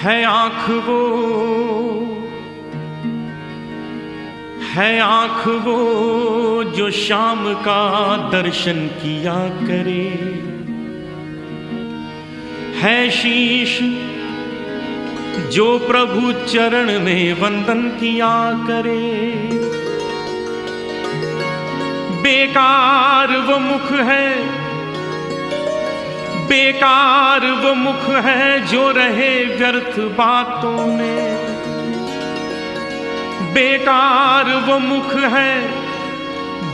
है आँख वो जो शाम का दर्शन किया करे, है शीश जो प्रभु चरण में वंदन किया करे। बेकार वो मुख है, बेकार वो मुख है जो रहे व्यर्थ बातों में। बेकार वो मुख है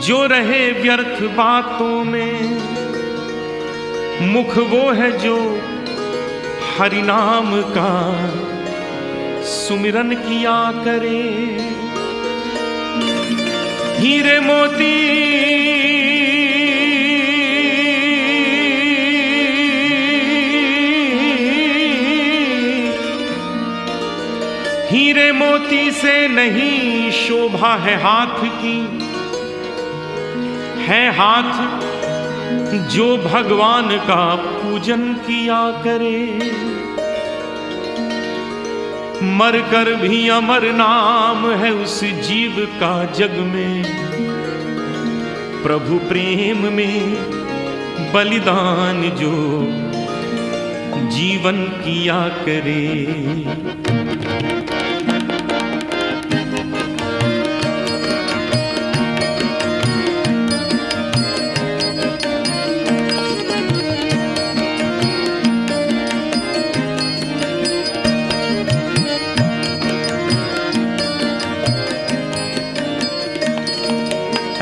जो रहे व्यर्थ बातों में। मुख वो है जो हरि नाम का सुमिरन किया करे। हीरे मोती हीरे मोती से नहीं शोभा है हाथ की, है हाथ जो भगवान का पूजन किया करे। मरकर भी अमर नाम है उस जीव का जग में, प्रभु प्रेम में बलिदान जो जीवन किया करे।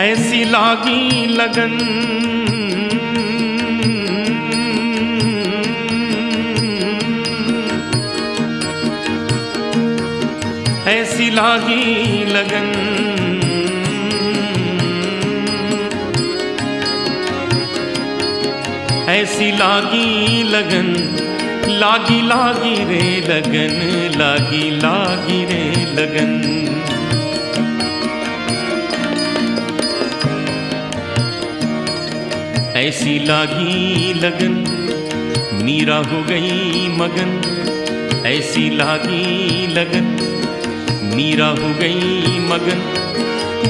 ऐसी लागी लगन ऐसी लागी लगन, ऐसी लागी लगन, लागी लागी रे लगन, लागी लागी रे लगन। ऐसी लागी लगन मीरा हो गई मगन। ऐसी लागी लगन मीरा हो गई मगन।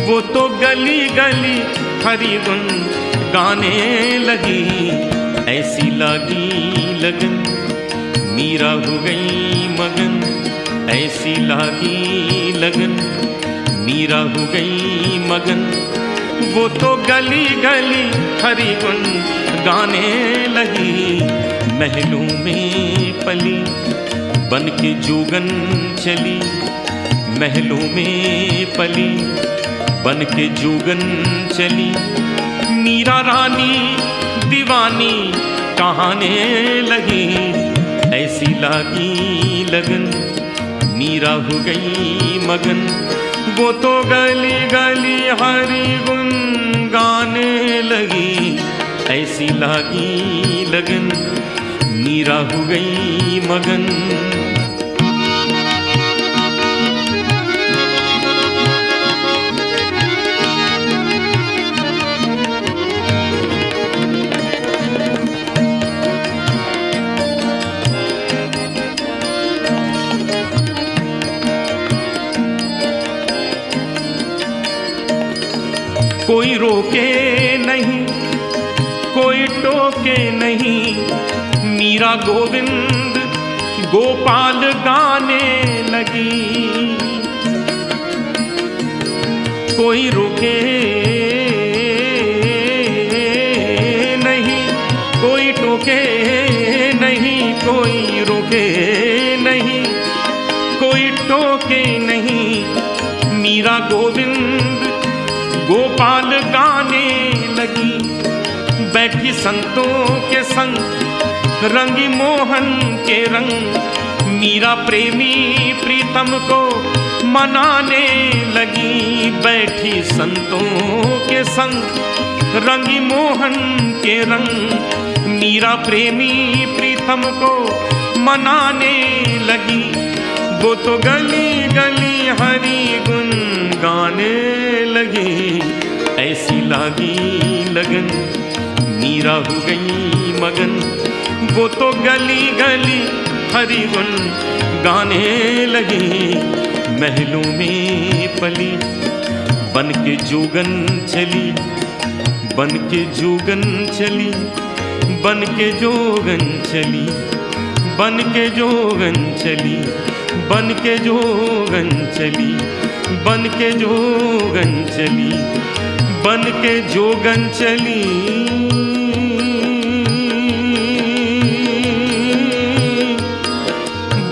वो तो गली गली हरि गुन गाने लगी। ऐसी लागी लगन मीरा हो गई मगन। ऐसी लागी लगन मीरा हो गई मगन। वो तो गली गली हरि गुन गाने लगी। महलों में पली बन के जोगन चली। महलों में पली बन के जोगन चली। मीरा रानी दीवानी कहाने लगी। ऐसी लागी लगन मीरा हो गई मगन। वो तो गली गली हरि गुन गाने लगी। ऐसी लागी लगन मीरा हो गई मगन। कोई रोके नहीं, कोई टोके नहीं। मीरा गोविंद गोपाल गाने लगी। कोई रोके नहीं, कोई टोके नहीं, कोई रोके नहीं, कोई टोके नहीं। मीरा गोविंद गोपाल गाने लगी। बैठी संतों के संग रंगी मोहन के रंग। मीरा प्रेमी प्रीतम को मनाने लगी। बैठी संतों के संग रंगी मोहन के रंग। मीरा प्रेमी प्रीतम को मनाने लगी। वो तो गली गली हरि गुन गाने लगी। ऐसी लागी लगन मीरा हो गई मगन। वो तो गली गली हरि गुण गाने लगी। महलों में पली बन के जोगन चली, बन के जोगन चली, बन के जोगन चली, बन के जोगन चली, बन के जोगन चली, बन के जोगन चली, बन के जोगन चली।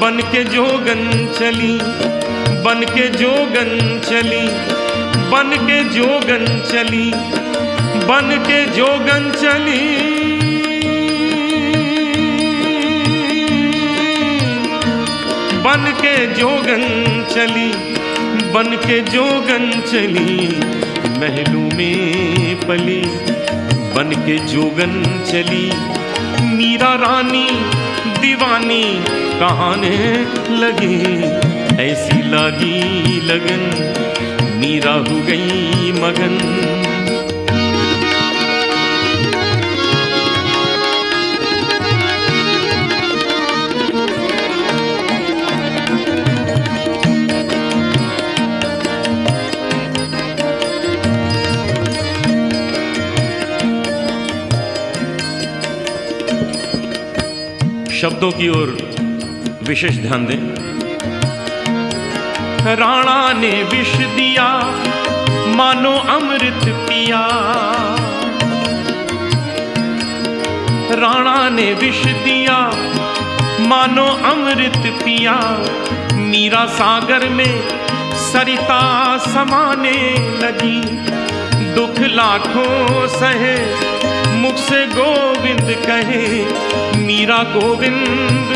बन के जोगन चली, बन के जोगन चली, बन के जोगन चली, बन के जोगन चली। बन के जोगन चली, बन के जोगन चली। महलों में पली बन के जोगन चली। मीरा रानी दीवानी कहाने लगी, ऐसी लगी लगन मीरा हो गई मगन। शब्दों की ओर विशेष ध्यान दें। राणा ने विष दिया मानो अमृत पिया, राणा ने विष दिया मानो अमृत पिया। मीरा सागर में सरिता समाने लगी, दुख लाखों सहे मुख से गोविंद कहे। मीरा गोविंद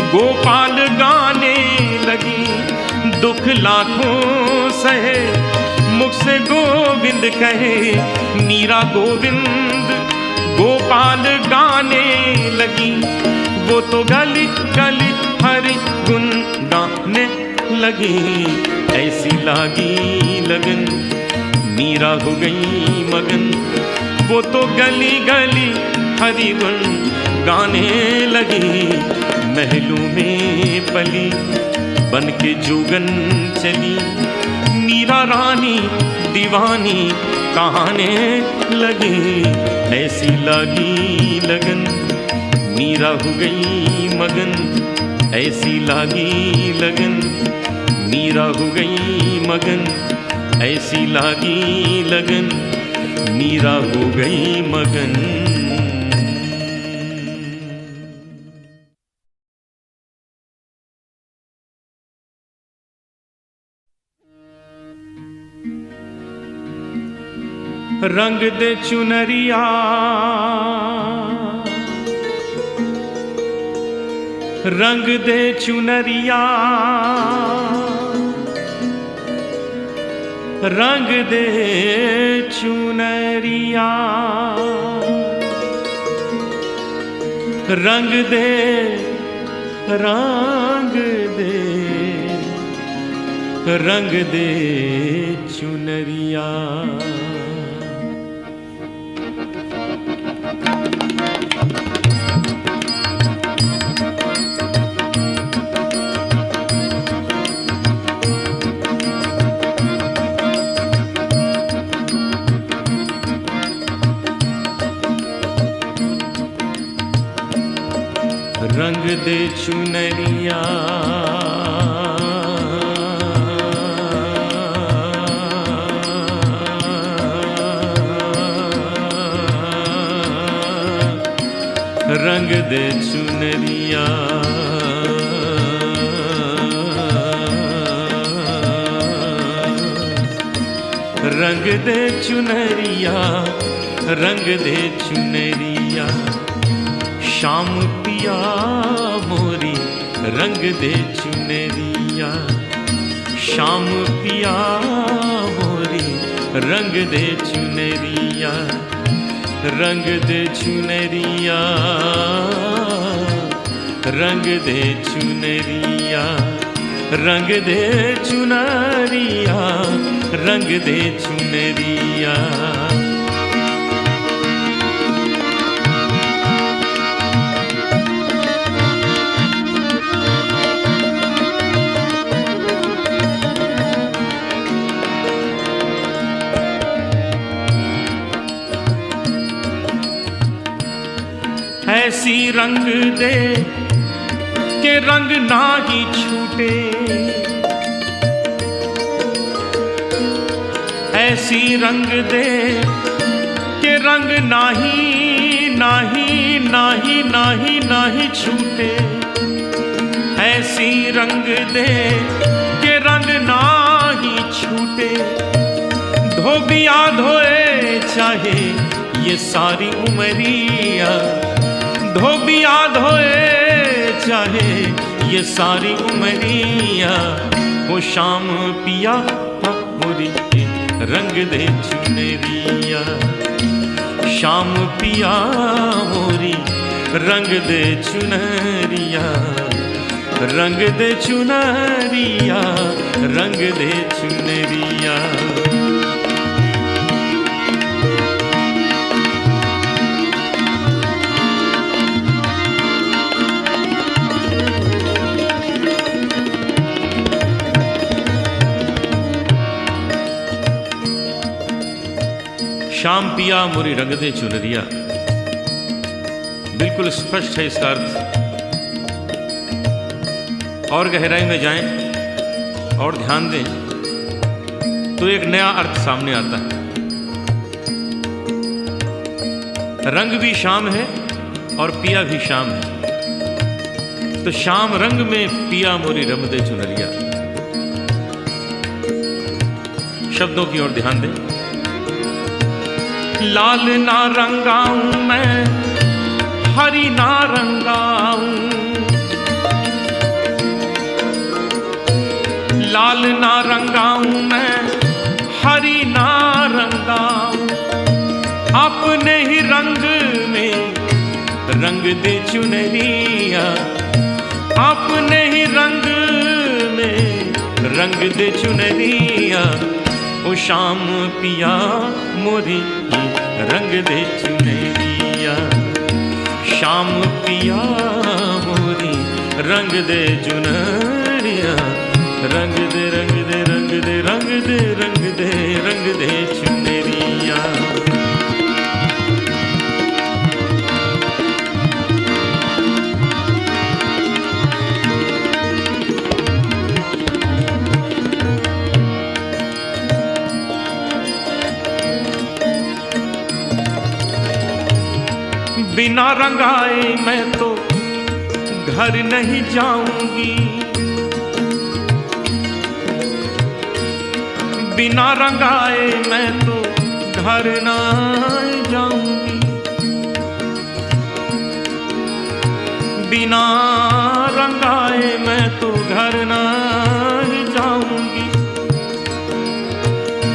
गोपाल गाने लगी, दुख लाखों सहे मुख से गोविंद कहे। मीरा गोविंद गोपाल गाने लगी, वो तो गली गली हरि गुण गाने लगी। ऐसी लागी लगन मीरा हो गई मगन, वो तो गली गली हरि गुण गाने लगी। महलों में पली बन के जोगन चली, मीरा रानी दीवानी कहाने लगी। ऐसी लागी लगन मीरा हो गई मगन, ऐसी लागी लगन मीरा हो गई मगन, ऐसी लागी लगन मीरा हो गई मगन। रंग दे चुनरिया रंग दे चुनरिया, रंग दे चुनरिया, रंग दे रंग दे रंग दे चुनरिया। रंग दे चुनरिया, रंग दे चुनरिया, रंग दे चुनरिया, रंग दे चुनरिया। श्याम पिया मोरी रंग दे चुनरिया, श्याम पिया मोरी रंग दे चुनरिया, रंग दे चुनरिया, रंग दे चुनरिया, रंग दे चुनरिया, रंग दे चुनरिया। ऐसी रंग दे के रंग ना ही छूटे, ऐसी रंग दे के रंग नाही नाही नाही नाही नाही छूटे, ऐसी रंग दे के रंग नाही छूटे। धोबिया धोए चाहे ये सारी उमरिया, धोबिया धोए चाहे ये सारी उमरिया, वो शाम पिया मोरी रंग दे चुनरिया, शाम पिया मोरी रंग दे चुनरिया, रंग दे चुनरिया, रंग दे चुनरिया। शाम पिया मोरी रंग दे चुनरिया, बिल्कुल स्पष्ट है इसका अर्थ। और गहराई में जाएं और ध्यान दें तो एक नया अर्थ सामने आता है। रंग भी शाम है और पिया भी शाम है, तो शाम रंग में पिया मोरी रंग दे चुनरिया। शब्दों की ओर ध्यान दें। लाल ना रंगाऊं मैं, हरी ना रंगाऊं, लाल ना रंगाऊं मैं, हरी ना रंगाऊं, अपने ही रंग में रंग दे चुनरिया, अपने ही रंग में रंग दे चुनरिया, ओ शाम पिया मोरी रंग दे चुनरिया, शाम पिया मोरी रंग दे चुनरिया, रंग दे रंग दे रंग दे रंग दे रंग दे रंग दे चुनरिया। बिना रंगाए मैं तो घर नहीं जाऊंगी, बिना रंगाए मैं तो घर नहीं जाऊंगी, बिना रंगाए मैं तो घर नहीं जाऊंगी।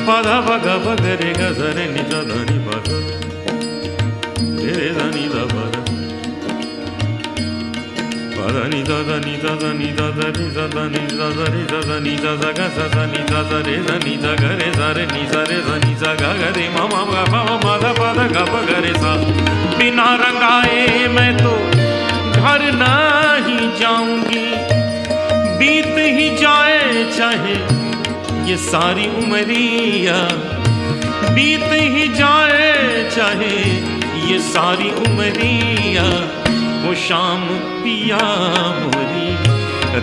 पधा भगा भगरे गजरे निजा धनी बगा रे धनी दा बगा पधा नि दा नी दा नी दा रे दा नी दा रे दा नी दा गा सा नी दा रे दा नी दा गा रे सा रे नी सा रे दा नी सा गा गा रे मा मा गा मा मा दा पा दा गा गा रे सा। बिना रंगाए मैं तो घर नहीं जाऊंगी, बीत ही जाए चाहे ये सारी उमरिया, बीत ही जाए चाहे ये सारी उमरिया, वो शाम पिया मोरी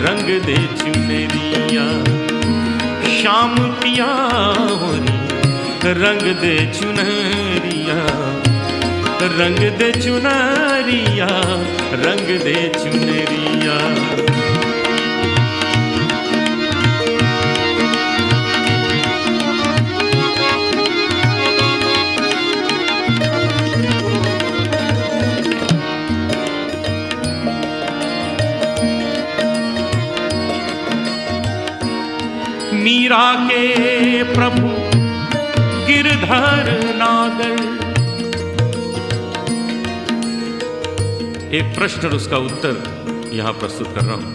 रंग दे चुनरिया, शाम पिया मोरी रंग दे चुनरिया, रंग दे चुनरिया, रंग दे चुनरिया। मीरा के प्रभु गिरधर नागर। एक प्रश्न और उसका उत्तर यहां प्रस्तुत कर रहा हूं।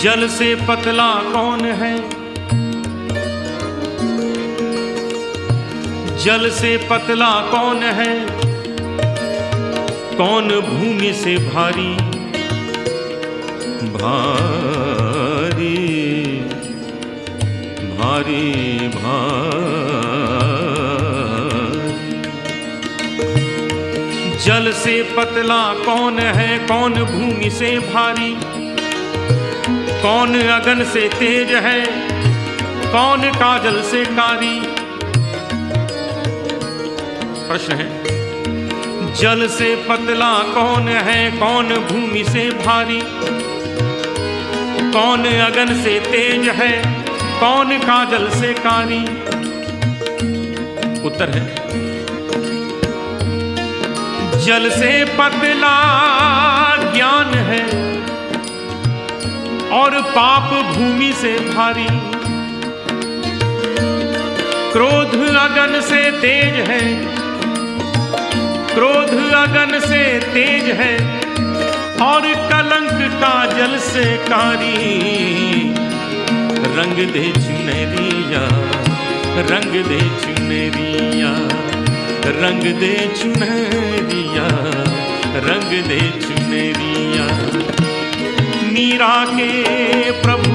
जल से पतला कौन है, जल से पतला कौन है, कौन भूमि से भारी भारी भारी भारी। जल से पतला कौन है, कौन भूमि से भारी, कौन अगन से तेज है, कौन काजल से कारी। प्रश्न है, जल से पतला कौन है, कौन भूमि से भारी, कौन अगन से तेज है, कौन काजल से कारी। उत्तर है, जल से पतला ज्ञान है और पाप भूमि से भारी, क्रोध अगन से तेज है, क्रोध अगन से तेज है और कलंक काजल से कारी। रंग दे चुनरिया, रंग दे चुनरिया, रंग दे चुनरिया, रंग दे चुनरिया। मीरा के प्रभु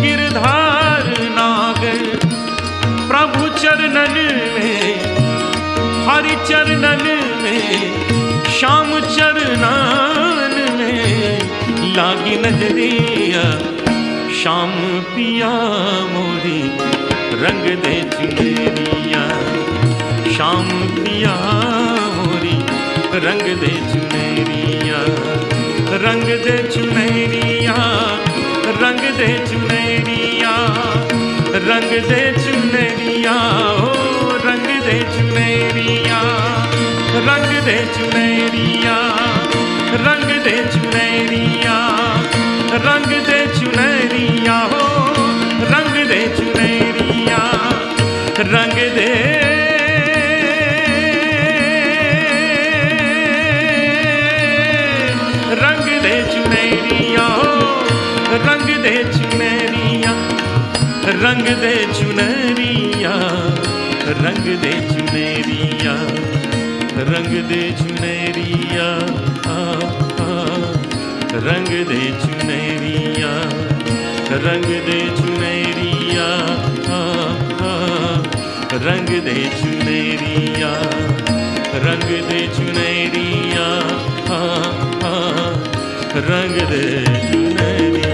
गिरधार नागर, प्रभु चरणन में, हरि चरणन में, श्याम चरणन में लागी नजरिया। श्याम पिया मोरी रंग दे चुनरिया, श्याम पिया मोरी रंग दे चुनरिया, रंग दे चुनरिया, रंग दे चुनरिया, रंग दे चुनरिया, ओ रंग दे चुनरिया, रंग दे चुनरिया, रंग दे चुनरिया, रंग दे चुनरिया, हो रंग दे चुनरिया, रंग दे चुनरिया, हो रंग दे चुनरिया, रंग दे चुनरिया, रंग दे चुनरिया, रंग दे चुनरिया, रंग दे चुनरिया, रंग दे चुनरिया, रंग दे चुनरिया, रंग दे चुनरिया, रंग दे चुनरिया।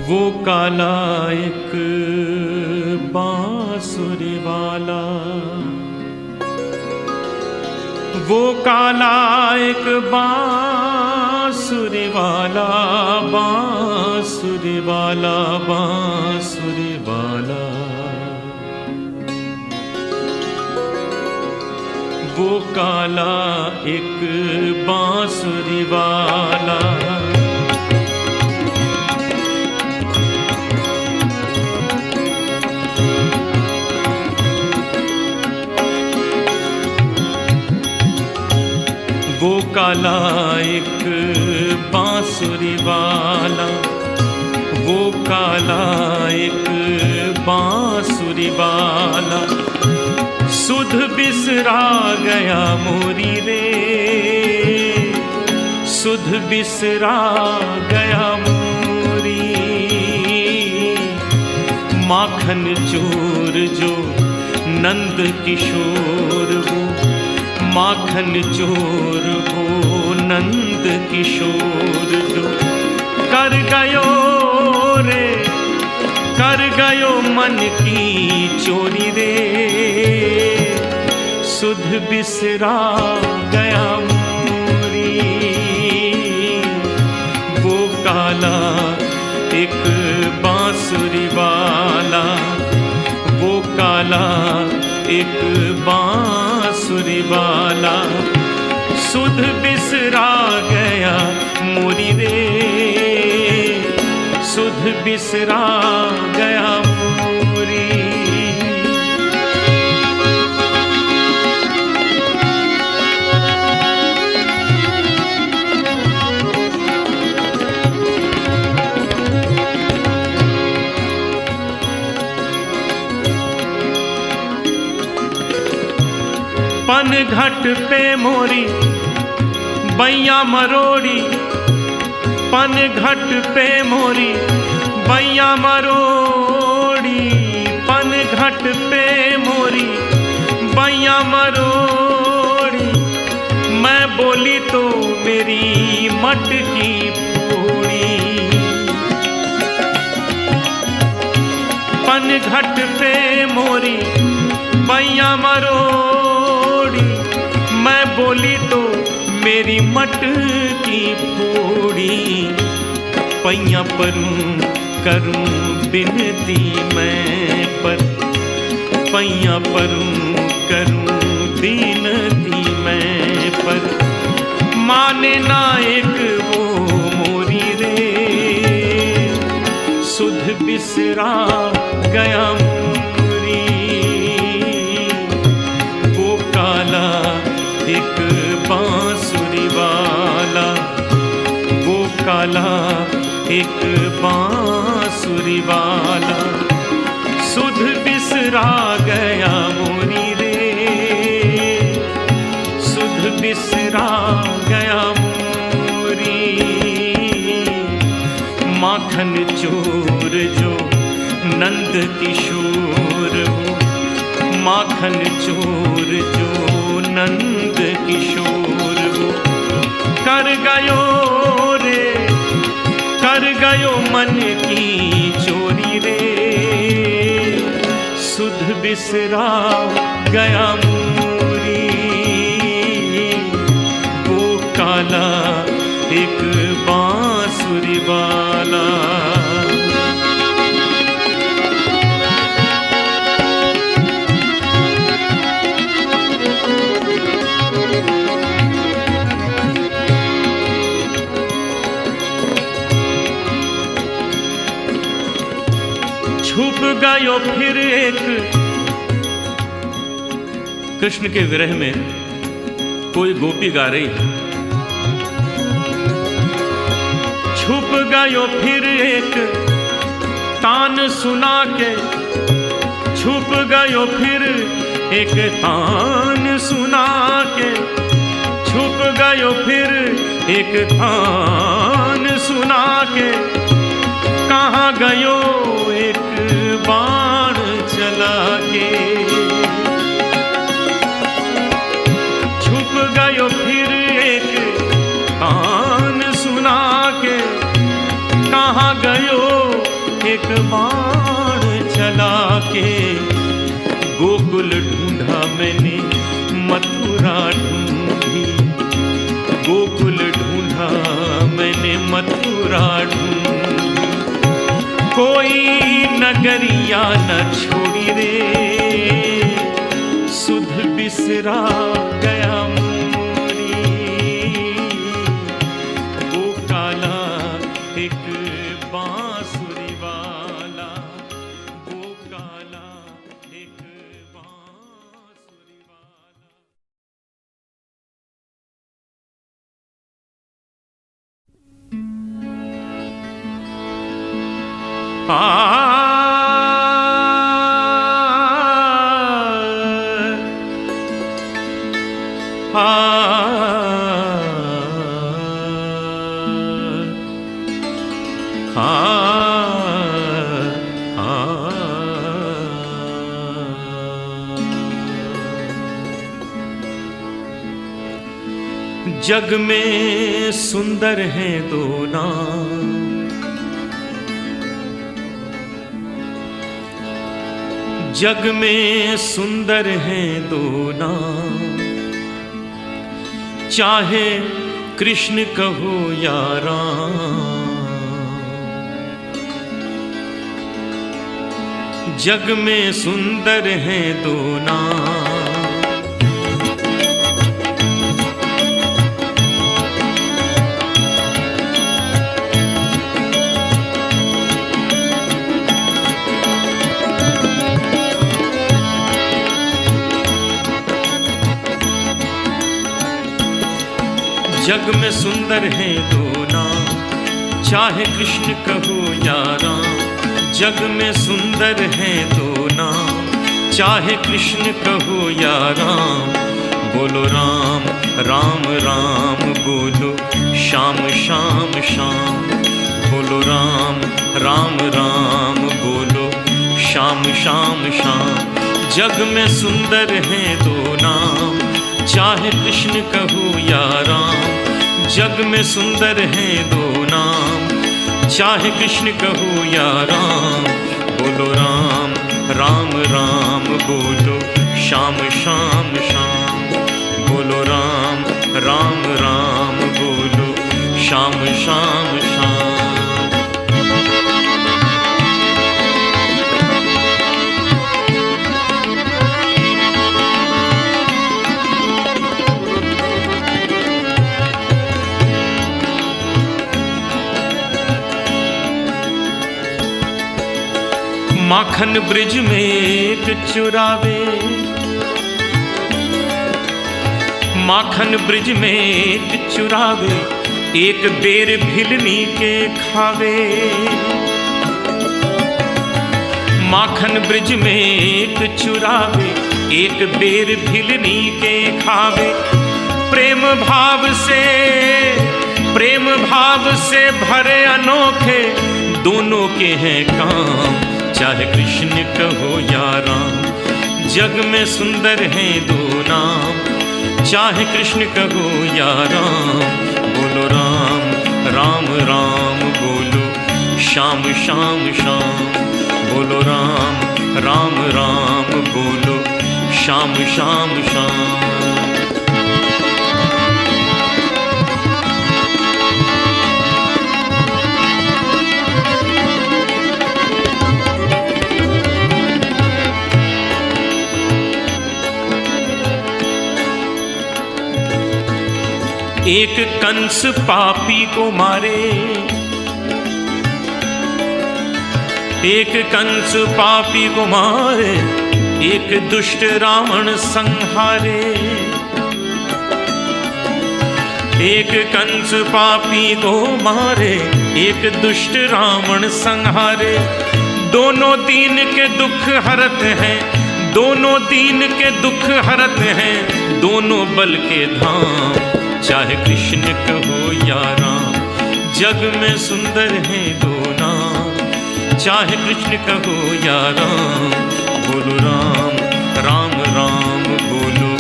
वो काला एक बांसुरी वाला, वो काला एक बांसुरी वाला, बांसुरी वाला, बांसुरी वाला। वो काला एक बांसुरी वाला, वो काला एक बांसुरी वाला, वो काला एक बांसुरी वाला। सुध बिसरा गया मोरी रे, सुध बिसरा गया मोरी। माखन चोर जो नंद किशोर वो, माखन चोर वो नंद किशोर जो कर गयो रे, कर गयो मन की चोरी रे। सुध बिसरा गया मोरी, वो काला एक बांसुरी वाला, वो काला एक बांसुरी वाला। सुध बिसरा गया मोरी रे, सुध बिसरा गया मोरी। पन घट पे मोरी बैया मरोड़ी, पन घट पे मोरी बैया मरोड़ी, पन घट पे मोरी बैया मरोड़ी। मैं बोली तो मेरी मटकी फोड़ी, पन घट पे मोरी बैया मरोड़ी। मैं बोली तो मेरी मटकी फोड़ी। पैया परूं करूं बिनती मैं पर, पैया परूं करूं बिनती मैं पर। माने ना एक वो मोरी रे, सुध बिसरा गया मोरी। वो काला एक बांसुरी वाला, वो काला एक बांसुरी वाला। सुध बिसरा गया मोरी रे, सुध बिसरा गया मोरी। माखन चोर जो नंद किशोर हो, माखन चोर जो नंद किशोर हो। कर गयो रे, कर गयो मन की चोरी रे। सुध बिसरा गया मोरी, वो काला एक बांसुरी वाला। छुप गयो फिर एक, कृष्ण के विरह में कोई गोपी गा रही है। छुप गयो फिर एक तान सुना के, छुप गयो फिर एक तान सुना के। छुप गयो फिर एक तान सुना के। कहाँ गयो एक बाण चला के। छुप गयो फिर एक तान सुना के। कहाँ गयो एक बाण चला के। गोकुल ढूंढा मैंने मथुरा ढूंढी, गोकुल ढूंढा मैंने मथुरा ढूंढी। कोई नगरिया न छोड़ी रे, सुध बिसरा गया मोरी। वो काला एक बांसुरी वाला, वो काला एक बांसुरी वाला। आ जग में सुंदर हैं दो नाम, जग में सुंदर हैं दो नाम। चाहे कृष्ण कहो या राम, जग में सुंदर हैं दो नाम। जग में सुंदर हैं दो नाम, चाहे कृष्ण कहो या राम। जग में सुंदर हैं दो नाम, चाहे कृष्ण कहो या राम। बोलो राम राम राम बोलो श्याम श्याम श्याम। बोलो राम राम राम बोलो श्याम श्याम श्याम। जग में सुंदर हैं दो नाम, चाहे कृष्ण कहूँ या राम। जग में सुंदर हैं दो नाम, चाहे कृष्ण कहूँ या राम। बोलो राम राम राम बोलो श्याम श्याम श्याम। बोलो राम राम राम बोलो श्याम श्याम श्याम। माखन ब्रिज में एक चुरावे, माखन ब्रिज में एक चुरावे, एक बेर भिलनी के खावे। माखन ब्रिज में एक चुरावे, एक बेर भिलनी के खावे। प्रेम भाव से भरे अनोखे दोनों के हैं काम, चाहे कृष्ण कहो या राम। जग में सुंदर हैं दो नाम, चाहे कृष्ण कहो या राम। बोलो राम राम राम बोलो श्याम श्याम श्याम। बोलो राम राम राम बोलो श्याम श्याम श्याम। एक कंस पापी को मारे, एक कंस पापी को मारे, एक दुष्ट रावण संहारे। एक कंस पापी को मारे, एक दुष्ट रावण संहारे। दोनों दीन के दुख हरत हैं, दोनों दीन के दुख हरत हैं, दोनों बल के धाम, चाहे कृष्ण कहो या राम। जग में सुंदर हैं दो नाम, चाहे कृष्ण कहो या राम। बोलो राम राम राम बोलो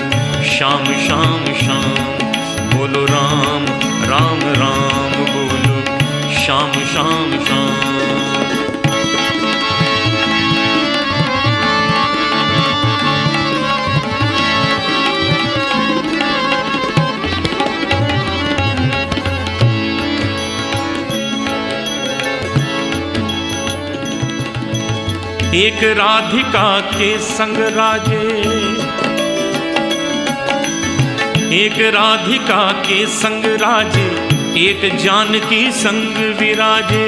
श्याम श्याम श्याम। बोलो राम राम राम बोलो श्याम श्याम श्याम। एक राधिका के संग राजे, एक राधिका के संग राजे, एक जानकी संग विराजे।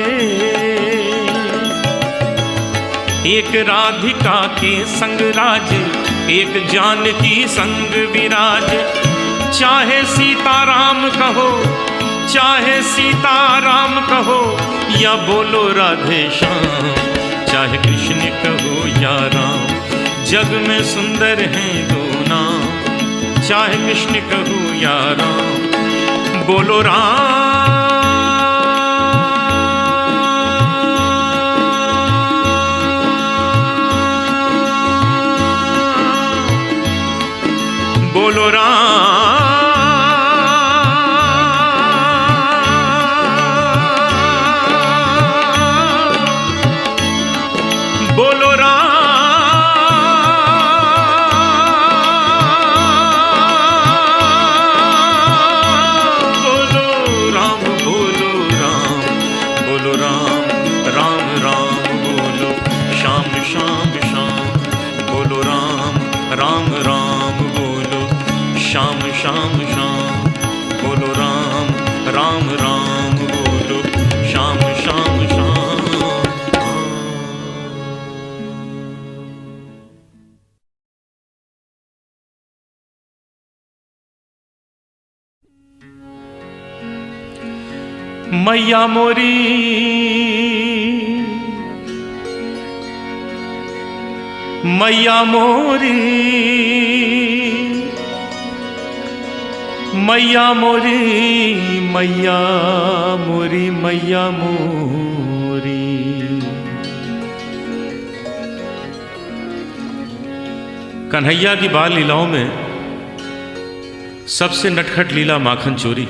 एक राधिका के संग राजे, एक जानकी संग विराजे। चाहे सीताराम कहो, चाहे सीताराम कहो, या बोलो राधे श्याम, चाहे कृष्ण कहो या राम। जग में सुंदर हैं दो नाम, चाहे कृष्ण कहो या राम। बोलो राम बोलो राम बोलो राम बोलो राम बोलो राम बोलो राम राम राम बोलो श्याम श्याम श्याम। बोलो राम राम राम बोलो श्याम श्याम श्याम। बोलो राम राम राम बोलो श्याम श्याम श्याम। मैया मोरी मैया मोरी मैया मोरी मैया मोरी मैया मोरी। कन्हैया की बाल लीलाओं में सबसे नटखट लीला माखन चोरी।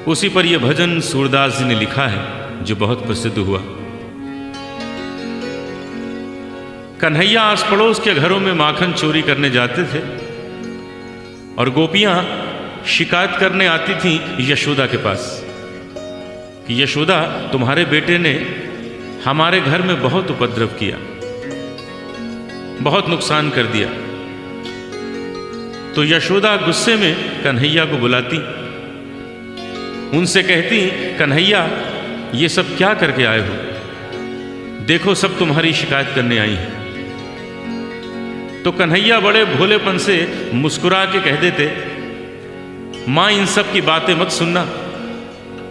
उसी पर यह भजन सूरदास जी ने लिखा है जो बहुत प्रसिद्ध हुआ। कन्हैया आस पड़ोस के घरों में माखन चोरी करने जाते थे और गोपियां शिकायत करने आती थीं यशोदा के पास कि यशोदा, तुम्हारे बेटे ने हमारे घर में बहुत उपद्रव किया, बहुत नुकसान कर दिया। तो यशोदा गुस्से में कन्हैया को बुलाती, उनसे कहती, कन्हैया ये सब क्या करके आए हो? देखो सब तुम्हारी शिकायत करने आई हैं। तो कन्हैया बड़े भोलेपन से मुस्कुरा के कह देते, माँ इन सब की बातें मत सुनना,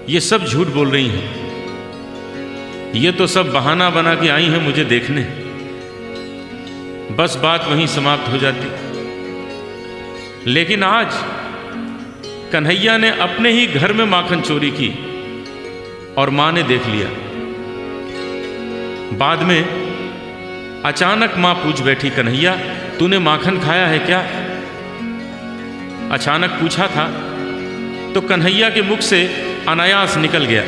ये सब झूठ बोल रही हैं, ये तो सब बहाना बना के आई हैं मुझे देखने। बस बात वहीं समाप्त हो जाती। लेकिन आज कन्हैया ने अपने ही घर में माखन चोरी की और मां ने देख लिया। बाद में अचानक मां पूछ बैठी, कन्हैया तूने माखन खाया है क्या? अचानक पूछा था तो कन्हैया के मुख से अनायास निकल गया,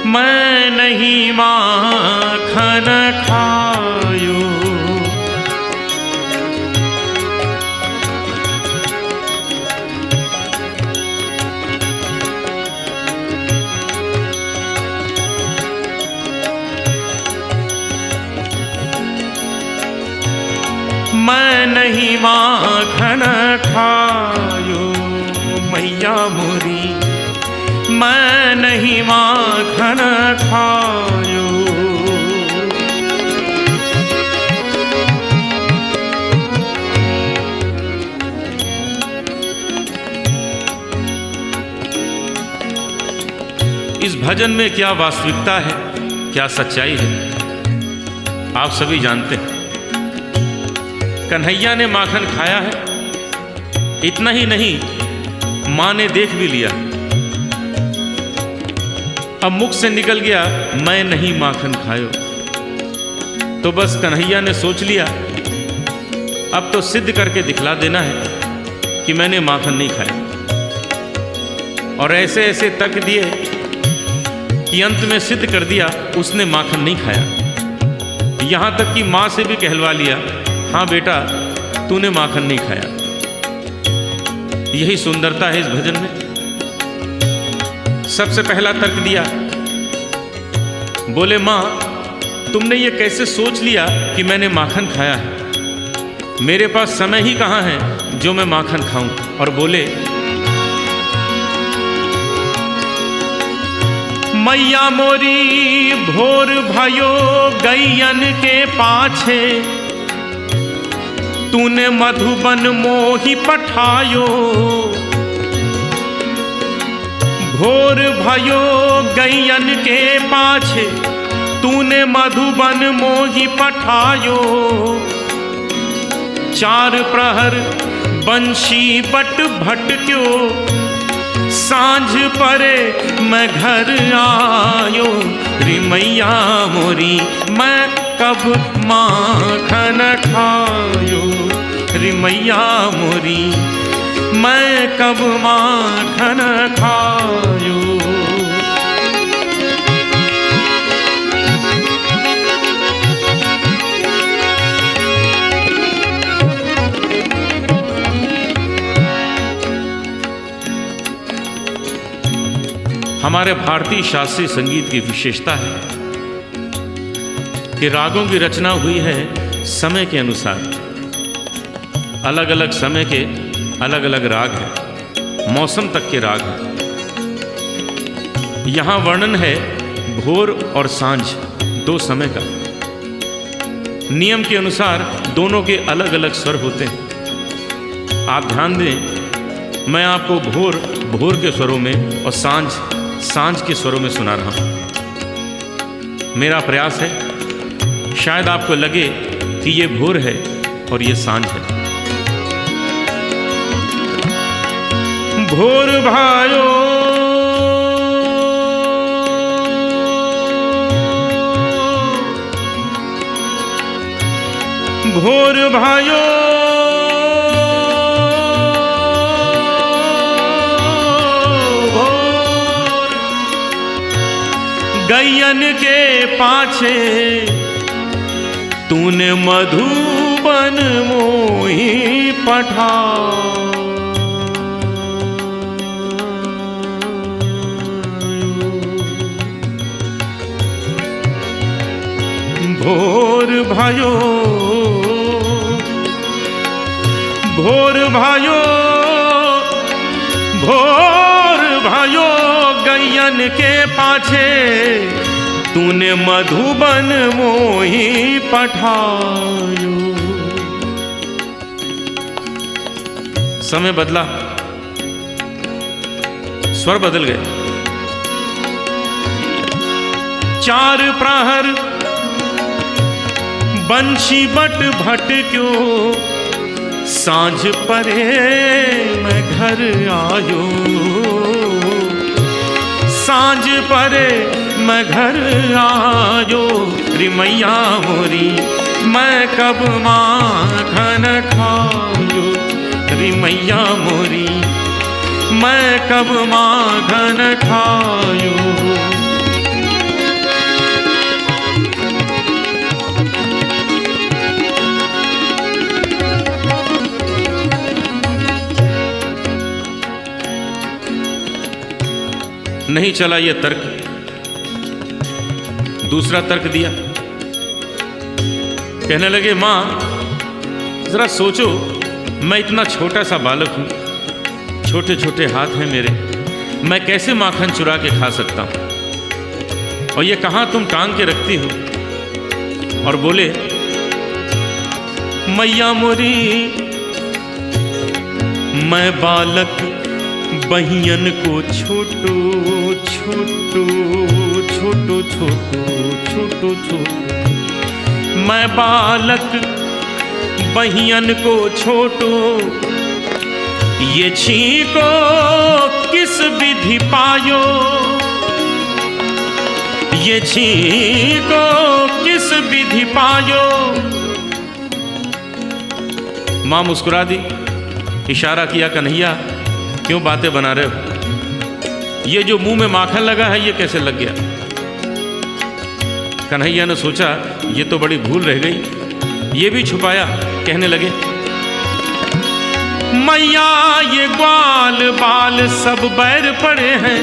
मैं नहीं माखन खायो। मैं नहीं माखन खायो मैया मोरी, मैं नहीं माखन खायो। इस भजन में क्या वास्तविकता है, क्या सच्चाई है, आप सभी जानते हैं। कन्हैया ने माखन खाया है, इतना ही नहीं मां ने देख भी लिया। अब मुख से निकल गया, मैं नहीं माखन खायो। तो बस कन्हैया ने सोच लिया, अब तो सिद्ध करके दिखला देना है कि मैंने माखन नहीं खाया। और ऐसे ऐसे तक दिए कि अंत में सिद्ध कर दिया उसने माखन नहीं खाया। यहां तक कि मां से भी कहलवा लिया, हाँ बेटा तूने माखन नहीं खाया। यही सुंदरता है इस भजन में। सबसे पहला तर्क दिया, बोले मां तुमने ये कैसे सोच लिया कि मैंने माखन खाया है? मेरे पास समय ही कहाँ है जो मैं माखन खाऊं। और बोले, मैया मोरी भोर भयो गैयन के पाछे, तूने मधुबन मोही पठायो। भोर भयो गैयन के पाछे, तूने मधुबन मोही पठायो। चार प्रहर बंशी बट भटक्यो, सांझ परे मैं घर आयो। रे मैया मोरी मैं कब माखन खायो, रे मैया मोरी मैं कब माखन खायो। हमारे भारतीय शास्त्रीय संगीत की विशेषता है कि रागों की रचना हुई है समय के अनुसार। अलग अलग समय के अलग अलग राग हैं, मौसम तक के राग हैं। यहाँ वर्णन है भोर और सांझ दो समय का। नियम के अनुसार दोनों के अलग अलग स्वर होते हैं। आप ध्यान दें, मैं आपको भोर भोर के स्वरों में और सांझ सांझ के स्वरों में सुना रहा हूँ। मेरा प्रयास है शायद आपको लगे कि ये भोर है और ये सांझ है। भोर भायो भोर भायो भोर गैयन के पाछे तूने मधुबन मोही पठा भोर भायो भोर भायो भोर भायो गैयन के पाछे तूने मधुबन मोही पठायो। समय बदला, स्वर बदल गए। चार प्रहर बंशी बट भट क्यों सांझ परे मैं घर आयो। सांझ परे मैं घर आयो रे मैया मोरी मैं कब माखन खायो। रे मैया मोरी मैं कब माखन खायो। नहीं चला ये तर्क, दूसरा तर्क दिया। कहने लगे माँ जरा सोचो, मैं इतना छोटा सा बालक हूँ, छोटे छोटे हाथ हैं मेरे, मैं कैसे माखन चुरा के खा सकता हूँ। और ये कहाँ तुम टांग के रखती हो। और बोले मैया मोरी मैं बालक बहियन को छोटो छोटो छोटो छोटो छोटो छोटो मैं बालक बहियन को छोटो ये छीको किस विधि पायो। ये छीको किस विधि पायो। मां मुस्कुरा दी, इशारा किया कन्हैया क्यों बातें बना रहे हो, ये जो मुंह में माखन लगा है ये कैसे लग गया। कन्हैया ने सोचा ये तो बड़ी भूल रह गई, ये भी छुपाया। कहने लगे मैया ये ग्वाल बाल सब बैर पड़े हैं।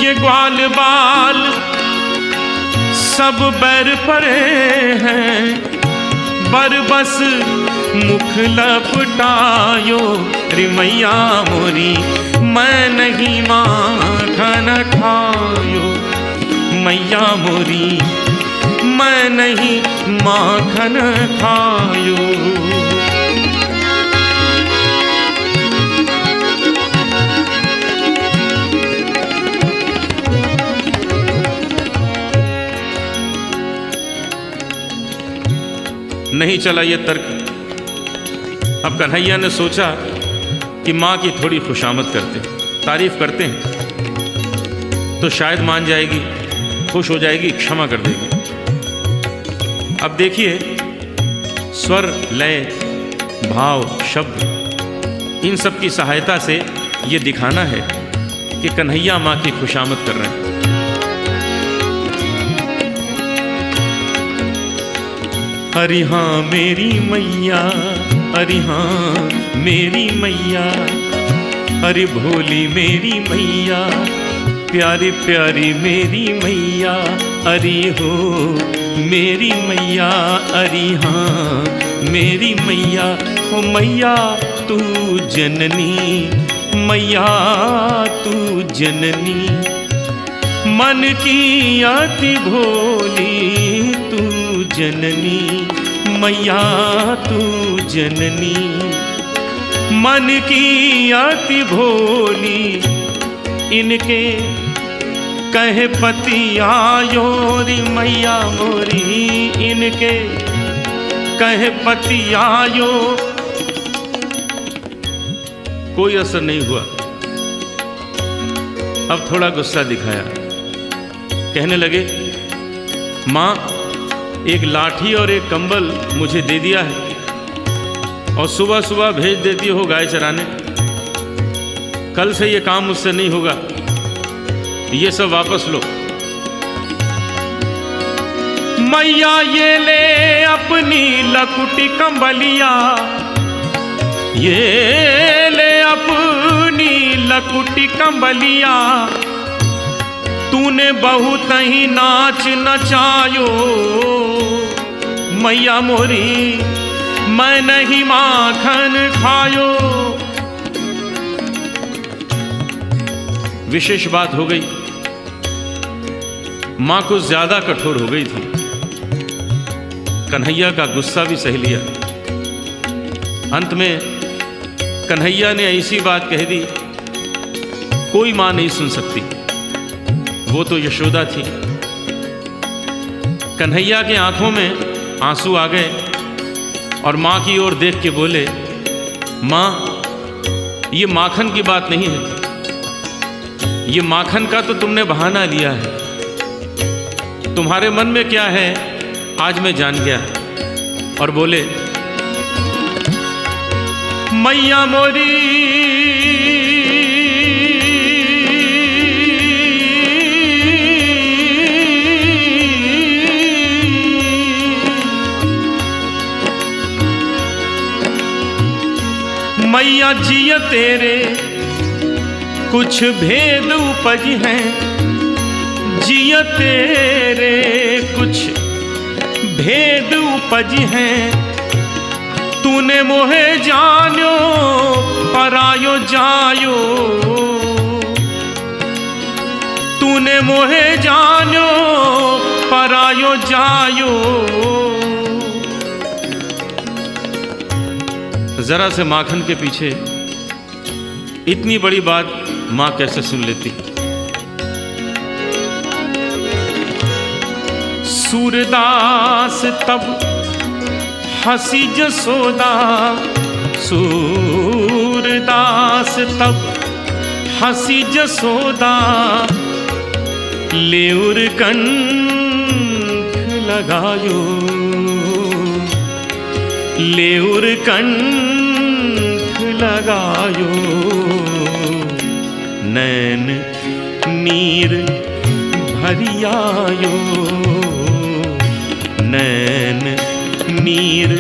ये ग्वाल बाल सब बैर पड़े हैं। बरबस मुख लपटायो रे मैया मोरी मैं नहीं माखन खायो। मैया मोरी मैं नहीं माखन खायो। नहीं चला ये तर्क। अब कन्हैया ने सोचा कि माँ की थोड़ी खुशामद करते, तारीफ करते हैं तो शायद मान जाएगी, खुश हो जाएगी, क्षमा कर देगी। अब देखिए स्वर, लय, भाव, शब्द, इन सब की सहायता से ये दिखाना है कि कन्हैया माँ की खुशामद कर रहे हैं। अरे हाँ मेरी मैया, अरे हाँ मेरी मैया, अरे भोली मेरी मैया, प्यारी प्यारी मेरी मैया, अरे हो मेरी मैया, अरे हाँ मेरी मैया। हो मैया तू जननी, मैया तू जननी, मन की अति भोली तू जननी, मैया तू जननी, मन की अति भोली। इनके कहे पति आयो रे मैया मोरी, इनके कहे पति आयो। कोई असर नहीं हुआ। अब थोड़ा गुस्सा दिखाया, कहने लगे माँ एक लाठी और एक कंबल मुझे दे दिया है और सुबह सुबह भेज देती हो गाय चराने, कल से ये काम मुझसे नहीं होगा, ये सब वापस लो। मैया ये ले अपनी लकुटी कंबलिया, ये ले अपनी लकुटी कंबलिया, तूने बहुत ही नाच नचायो मैया मोरी, मैं नहीं माखन खायो। विशेष बात हो गई, मां कुछ ज्यादा कठोर हो गई थी। कन्हैया का गुस्सा भी सह लिया। अंत में कन्हैया ने ऐसी बात कह दी, कोई मां नहीं सुन सकती, वो तो यशोदा थी। कन्हैया के आंखों में आंसू आ गए और मां की ओर देख के बोले, मां ये माखन की बात नहीं है, ये माखन का तो तुमने बहाना लिया है, तुम्हारे मन में क्या है आज मैं जान गया। और बोले मैया मोरी मैया जिया तेरे कुछ भेद उपज हैं, जिया तेरे कुछ भेद उपज हैं, तूने मोहे जानो परायो जायो, तूने मोहे जानो परायो जायो। जरा से माखन के पीछे इतनी बड़ी बात मां कैसे सुन लेती। सूरदास तब हंसी जसोदा, सूरदास तब हंसी जसोदा, लेउर कंठ लगायो, लेउर कंठ लगायो, नैन नीर भरियायो, नैन नीर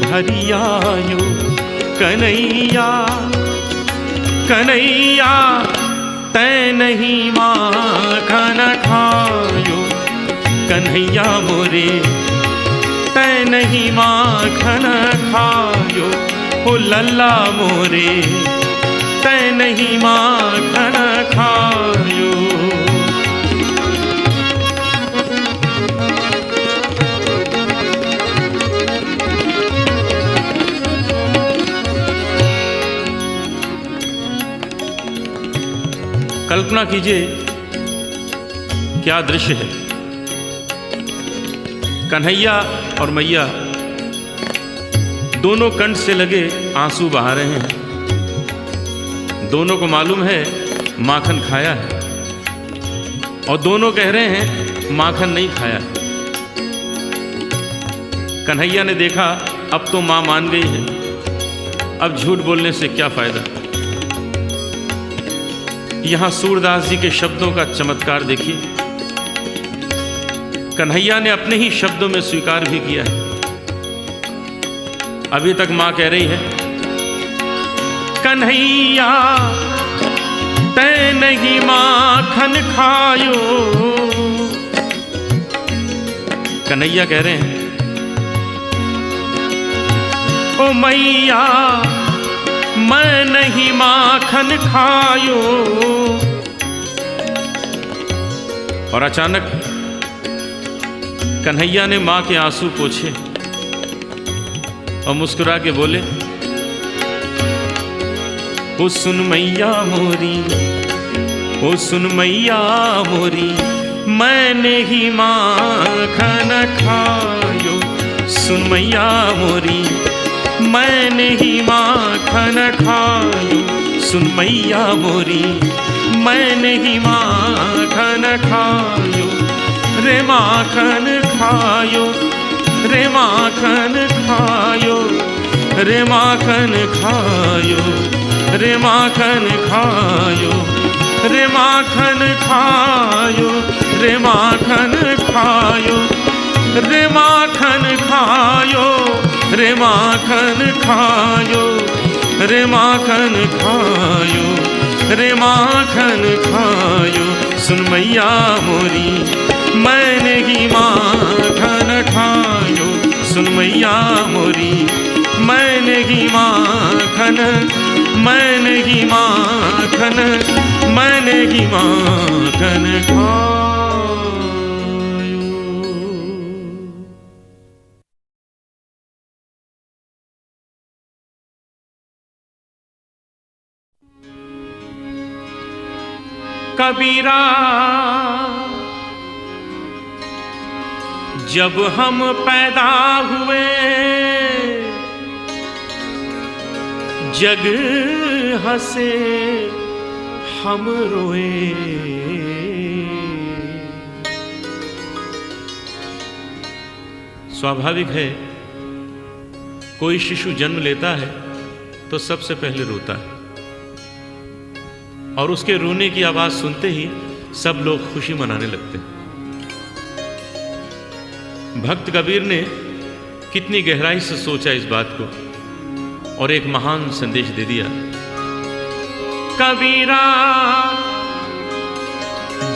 भरियायो। कन्हैया कन्हैया तै नहीं माखन खायो, कन्हैया मोरे तै नहीं माखन खायो, ओ लल्ला मोरे तै नहीं माखन खायो। कल्पना कीजिए क्या दृश्य है। कन्हैया और मैया दोनों कंठ से लगे आंसू बहा रहे हैं। दोनों को मालूम है माखन खाया है और दोनों कह रहे हैं माखन नहीं खाया। कन्हैया ने देखा अब तो मां मान गई है, अब झूठ बोलने से क्या फायदा। यहां सूरदास जी के शब्दों का चमत्कार देखिए। कन्हैया ने अपने ही शब्दों में स्वीकार भी किया है। अभी तक मां कह रही है कन्हैया तै नहीं माखन खायो, कन्हैया कह रहे हैं ओ मैया मैं नहीं माखन खायो। और अचानक कन्हैया ने मां के आंसू पोंछे और मुस्कुरा के बोले ओ सुन मैया मोरी, ओ सुन मैया मोरी मैंने ही माखन खायो, सुन मैया मोरी मैंने ही माखन खायो। सुन मैया मोरी, मैं नहीं माखन खायो रे माखन खायो रे माखन खायो रे माखन खायो रे माखन खायो रे माखन खायो रे माखन खायो रे माखन खायो रे माखन खायो रे माखन खायो रे माखन खायो। सुन मैया मोरी, मैं नहीं माखन खायो, सुन मैया मोरी, मैं नहीं माखन, मैं नहीं माखन, मैं नहीं माखन खायो। कबीरा जब हम पैदा हुए जग हंसे हम रोए, स्वाभाविक है कोई शिशु जन्म लेता है तो सबसे पहले रोता है और उसके रोने की आवाज सुनते ही सब लोग खुशी मनाने लगते हैं। भक्त कबीर ने कितनी गहराई से सोचा इस बात को और एक महान संदेश दे दिया। कबीरा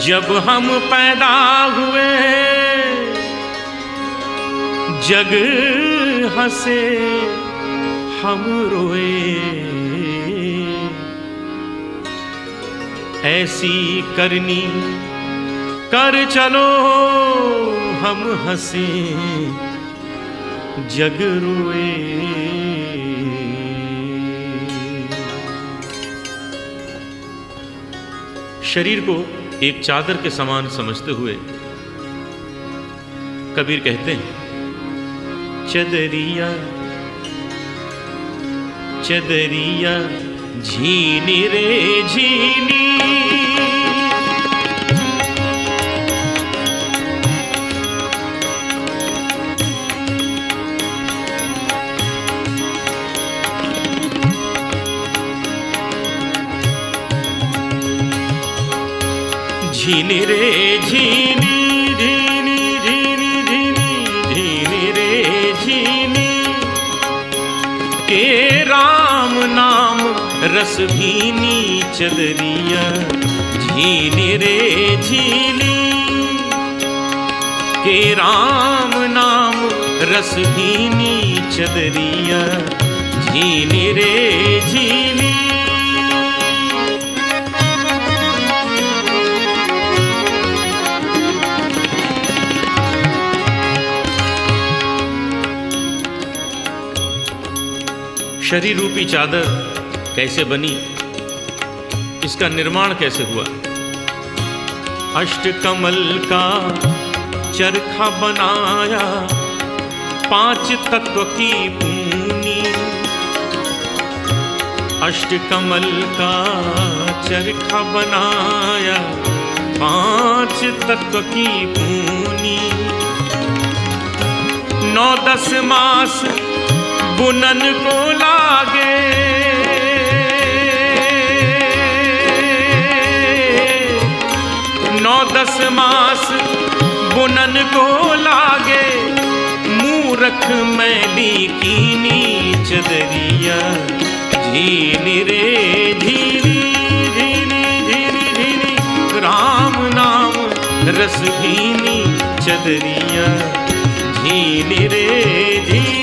जब हम पैदा हुए जग हंसे हम रोए, ऐसी करनी कर चलो हम हंसे जग रोए। शरीर को एक चादर के समान समझते हुए कबीर कहते हैं, चदरिया चदरिया झीनी रे झीनी, झीनी रे झीनी झीनी झीनी झीनी झीनी रे झीनी, के राम नाम रस भीनी चदरिया झीनी रे झीनी, के राम नाम रस भीनी चदरिया झीनी रे झीनी। शरीर रूपी चादर कैसे बनी, इसका निर्माण कैसे हुआ? अष्टकमल का चरखा बनाया 5 तत्व की पूनी, अष्टकमल का चरखा बनाया 5 तत्व की पूनी, 9-10 मास बुनन को लागे, 9-10 मास बुनन को लागे, मूरख मैली कीनी चदरिया झीनी रे झीनी झीनी झीनी झीनी, राम नाम रस भीनी चदरिया झीनी रे झीनी।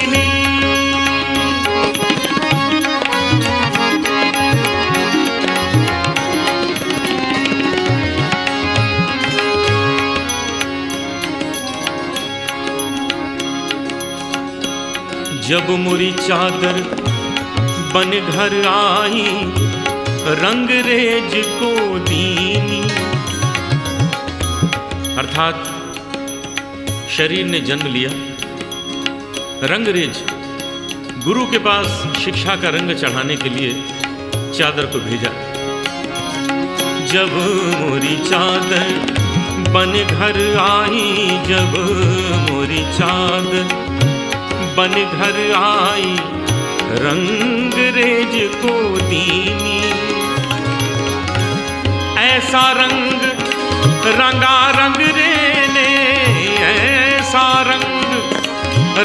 जब मुरी चादर बन घर आई रंग रेज को दीनी, अर्थात शरीर ने जन्म लिया, रंगरेज गुरु के पास शिक्षा का रंग चढ़ाने के लिए चादर को भेजा। जब मोरी चादर बन घर आई, जब मोरी चादर बन घर आई, रंग रेज को दीनी। ऐसा रंग रंगा रंग रे ने, ऐसा रंग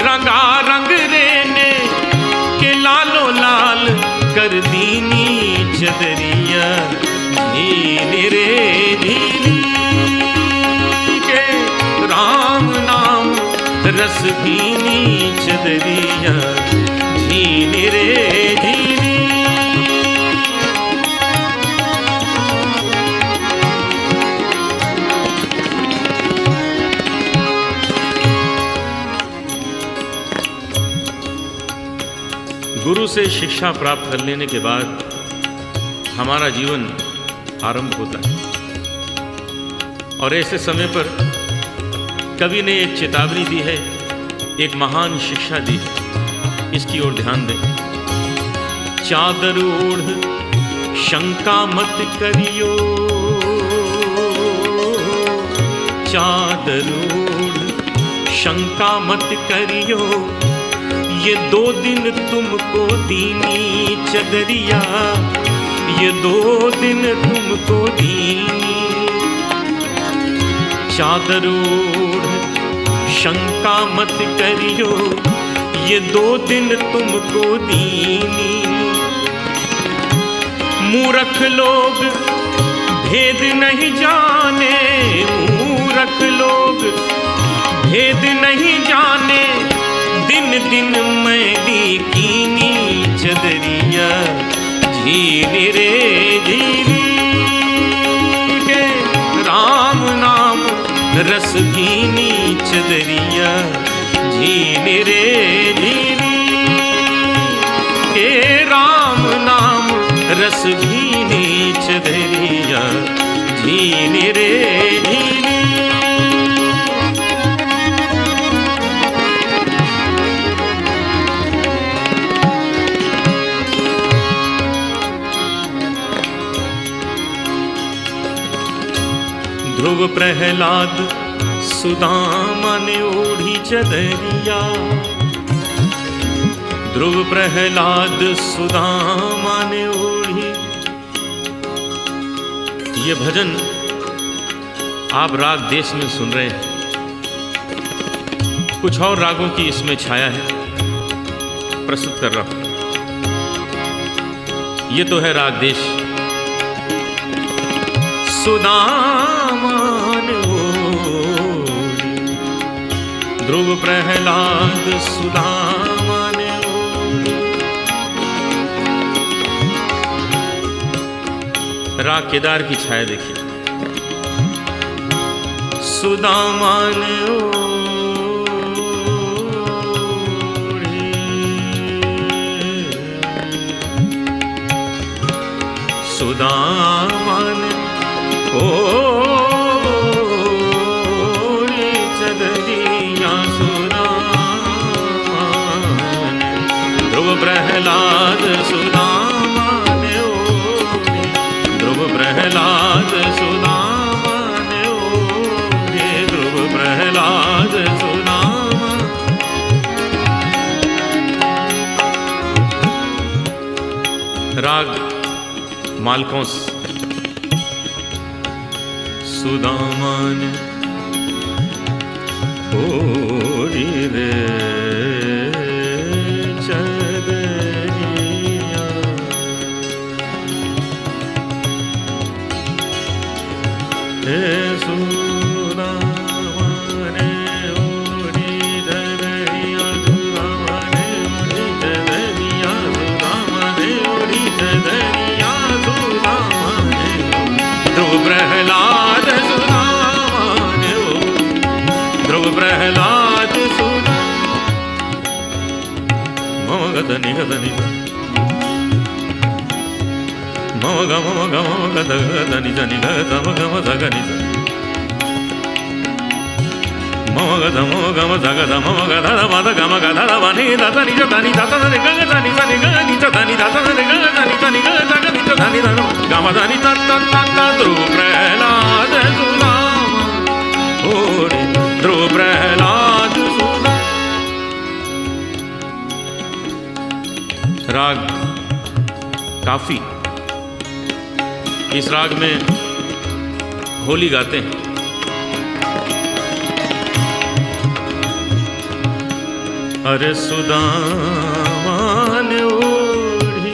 रंगा रंग रे ने, के लालो लाल कर दीनी चदरिया झीनी रे झीनी। के राम नाम रस भीनी चदरिया झीनी रे झीनी। गुरु से शिक्षा प्राप्त कर लेने के बाद हमारा जीवन आरंभ होता है, और ऐसे समय पर कवि ने एक चेतावनी दी है, एक महान शिक्षा दी है, इसकी ओर ध्यान दें। चादर ओढ़ शंका मत करियो, चादर ओढ़ शंका मत करियो, ये 2 दिन तुमको दीनी चदरिया, ये 2 दिन तुमको दीनी। चादर ओढ़ शंका मत करियो, ये 2 दिन तुमको दीनी। मूर्ख लोग भेद नहीं जाने, मूर्ख लोग भेद नहीं जाने, दिन दिन मैली कीनी चदरिया झीनी रे झीनी। के राम नाम रस भीनी चदरिया झीनी रे झीनी। के राम नाम रस भीनी चदरिया झीनी रे झीनी। ध्रुव प्रहलाद सुदामा ने ओढ़ी चदरिया, ध्रुव प्रहलाद सुदामा ने ओढ़ी। ये भजन आप राग देश में सुन रहे हैं, कुछ और रागों की इसमें छाया है, प्रस्तुत कर रहा हूं। ये तो है राग देश। सुदामा ने ओढ़ी, ध्रुव प्रहलाद सुदामा ने ओढ़ी। राग केदार की छाया देखिए। सुदामा ने ओढ़ी, सुदामा ने ओढ़ी चदरिया सुदामा ने। ध्रुव प्रहलाद सुदामा ने ओढ़ी, ध्रुव प्रहलाद सुदामा ने ओढ़ी, ध्रुव प्रहलाद सुदामा। राग मालकों सुदामा ने ओढ़ी रे चदरिया, हे सुदामा ने ओढ़ी चदरिया, सुदामा ने ओढ़ी चदरिया, सुदामा ने ओढ़ी चदरिया, सुदामा ने। ध्रुव प्रहलाद सुदामा ने ओढ़ी, ध्रुव प्रहलाद सुदामा। मम गदनि गदनि मम गम गम गद गदनि जनि गम गम जगनि मम गद मम गम जगद मम गद मद गम गद वनि दनि जनि दनि दनि गनि जनि गनि जनि दनि गनि जनि गनि गमधनि तत्त ध्रुव प्रहलाद सुदामा ओढ़ी ध्रुव प्रहलाद सुदामा। राग काफी, इस राग में होली गाते हैं। अरे सुदामा ने ओढ़ी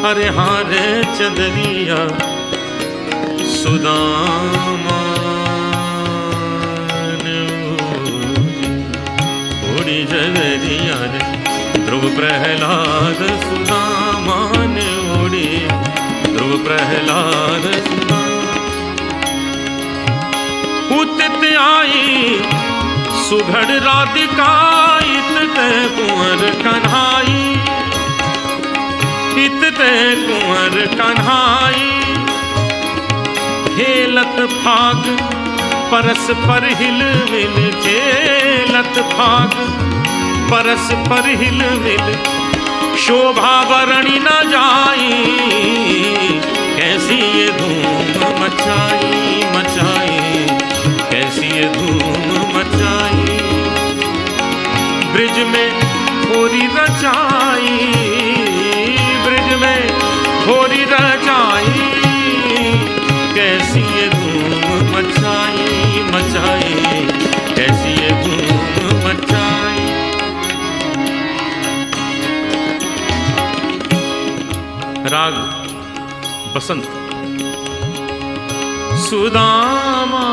अरे हारे चदरिया सुदामा ने ओढ़ी चदरिया रे ध्रुव प्रहलाद सुदामा ने ओढ़ी ध्रुव प्रहलाद सुदामा। उतित आई सुघड़ राधिका इतते कुंवर कन्हाई इतते कुंवर कन्हाई। खेलत फाग परस पर हिल मिल खेलत फाग परस पर हिल मिल शोभा बरणी न जाई। कैसी ये धूम मचाई मचाई कैसी ये धूम मचाई। ब्रिज में होरी रचाई ब्रिज में होरी रचाई। कैसी ये धूम मचाई मचाई कैसी ये धूम मचाई। राग बसंत। सुदामा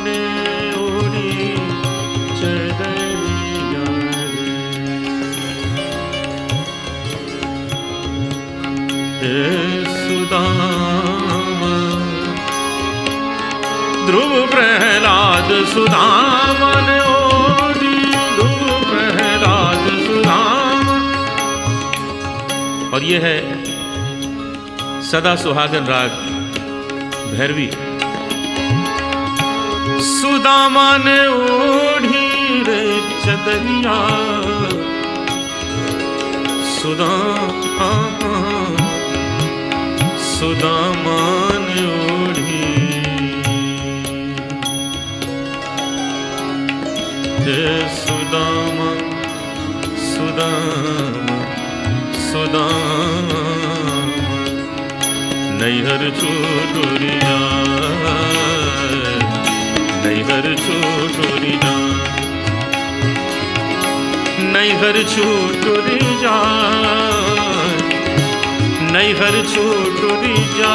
ने ओढ़ी चदरिया रे सुदामा ध्रुव प्रहलाद सुदामा ने ओढ़ी ध्रुव प्रहलाद सुदामा। और ये है सदा सुहागन राग भैरवी। सुदामा ने ओढ़ी रे चदरिया सुदामा सुदामा ने ओढ़ी रे सुदामा सुदामा सुदामा। नैहर छोटुरिया नैहर छोटुरिया नैहर छोटुरिया नैहर छोटुरिया।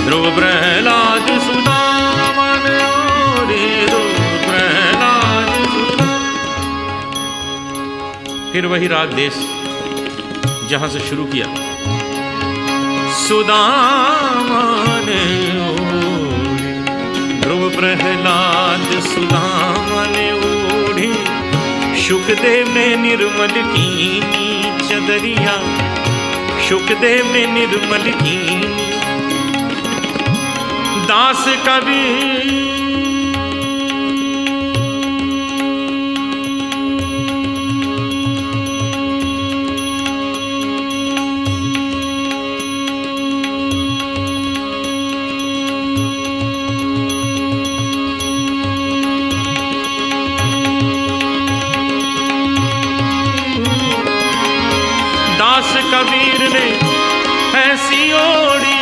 ध्रुव प्रहलाद सुदामा ने ओढ़ी ध्रुव प्रहलाद सुदामा। फिर वही राग देश जहां से शुरू किया। सुदामा ने ओढ़ी ध्रुव प्रहलाद सुदामा ने ओढ़ी। शुकदेव ने निर्मल कीनी चदरिया शुकदेव ने निर्मल कीनी। दास कबीर कबीर ने ऐसी ओढ़ी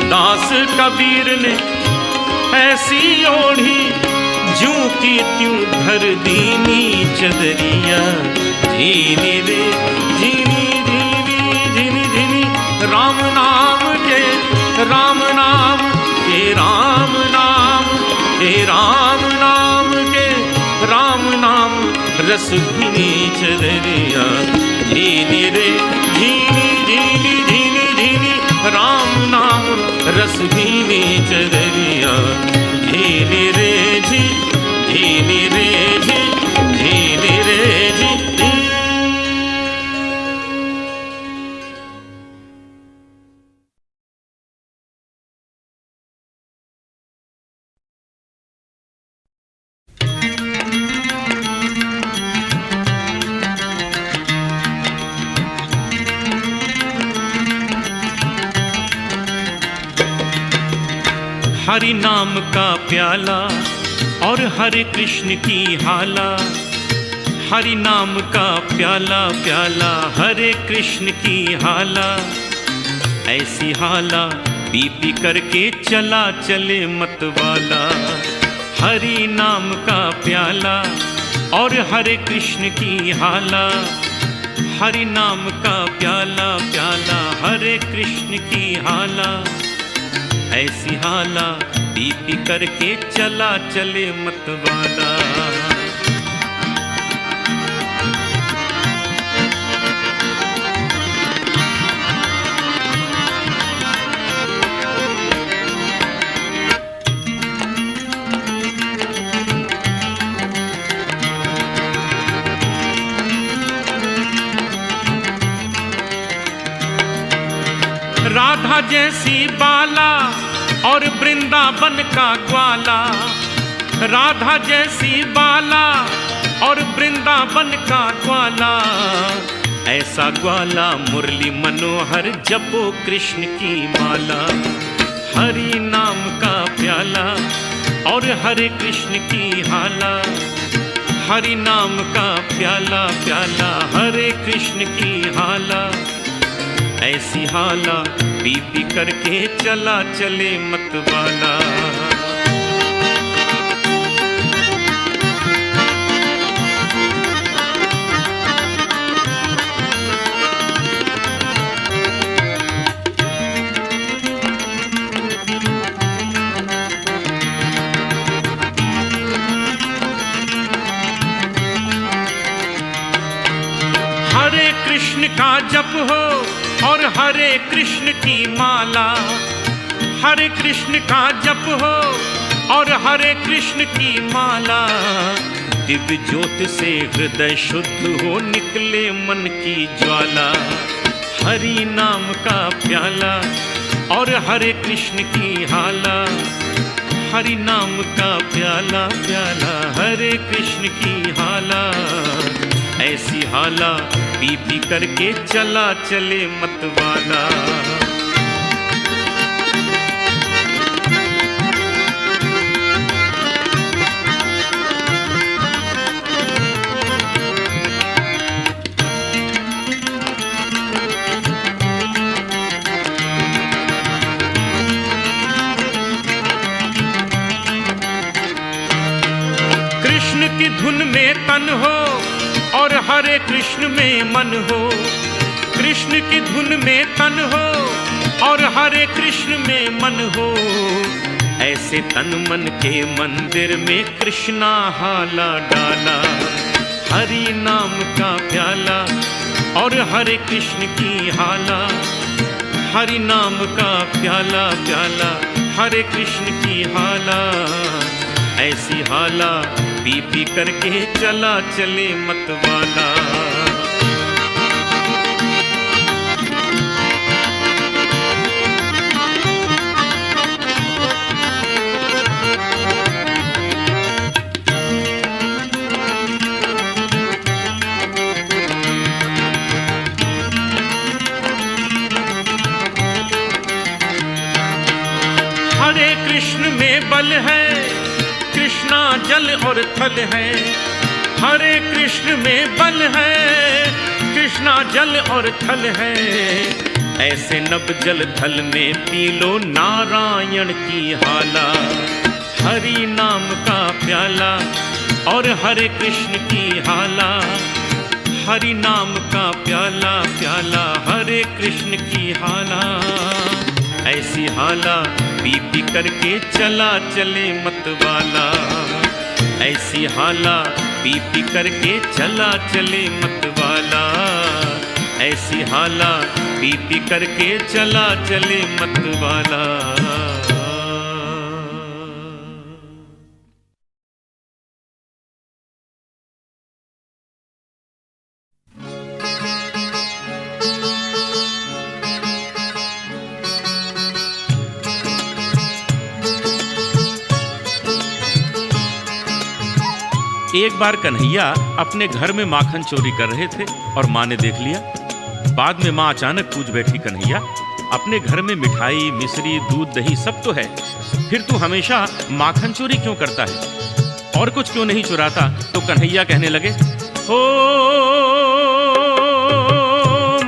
दास कबीर ने ऐसी ओढ़ी। जूं की त्यों भर दीनी चदरिया झीनी रे झीनी झीनी झीनी झीनी। राम नाम के राम नाम के राम नाम के राम नाम के राम नाम रस भीनी चदरिया झीनी रे झीनी झीनी झीनी झीनी। राम नाम रस भीनी चदरिया झीनी रे झी झीनी रे झी झीनी रे झी। हरि नाम का प्याला और हरे कृष्ण की हाला। हरि नाम का प्याला प्याला हरे कृष्ण की हाला। ऐसी हाला पी पी करके चला चले मतवाला। हरि नाम का प्याला और हरे कृष्ण की हाला। हरि नाम का प्याला प्याला हरे कृष्ण की हाला। ऐसी हाला पी पी करके चला चले मतवाला। राधा जैसी बाला और वृंदावन का ग्वाला। राधा जैसी बाला और वृंदावन का ग्वाला। ऐसा ग्वाला मुरली मनोहर जपो कृष्ण की माला। हरि नाम का प्याला और हरे कृष्ण की हाला। हरि नाम का प्याला प्याला हरे कृष्ण की हाला। ऐसी हाला पी पी करके चला चले मतवाला। हरे कृष्ण का जप हो और हरे कृष्ण की माला। हरे कृष्ण का जप हो और हरे कृष्ण की माला। दिव्य ज्योत से हृदय शुद्ध हो निकले मन की ज्वाला। हरि नाम का प्याला और हरे कृष्ण की हाला। हरि नाम का प्याला प्याला हरे कृष्ण की हाला। ऐसी हाला पी पी करके चला चले मतवाला। कृष्ण की धुन में तन हो और हरे कृष्ण में मन हो। कृष्ण की धुन में तन हो और हरे कृष्ण में मन हो। ऐसे तन मन के मंदिर में कृष्णा हाला डाला। हरि नाम का प्याला और हरे कृष्ण की हाला। हरि नाम का प्याला प्याला हरे कृष्ण की हाला। ऐसी हाला पी पी करके चला चले मतवाला। हरे कृष्ण में बल है कृष्णा जल और थल है। हरे कृष्ण में बल है कृष्णा जल और थल है। ऐसे नब जल थल में पी लो नारायण की हाला। हरि नाम का प्याला और हरे कृष्ण की हाला। हरि नाम का प्याला प्याला हरे कृष्ण की हाला। ऐसी हाला पी पी करके चला चले मतवाला। ऐसी हाला पी पी करके चला चले मतवाला। ऐसी हाला पी पी करके चला चले मतवाला। एक बार कन्हैया अपने घर में माखन चोरी कर रहे थे और माँ ने देख लिया। बाद में माँ अचानक पूछ बैठी, कन्हैया अपने घर में मिठाई, मिश्री, दूध, दही सब तो है, फिर तू हमेशा माखन चोरी क्यों करता है? और कुछ क्यों नहीं चुराता? तो कन्हैया कहने लगे, ओ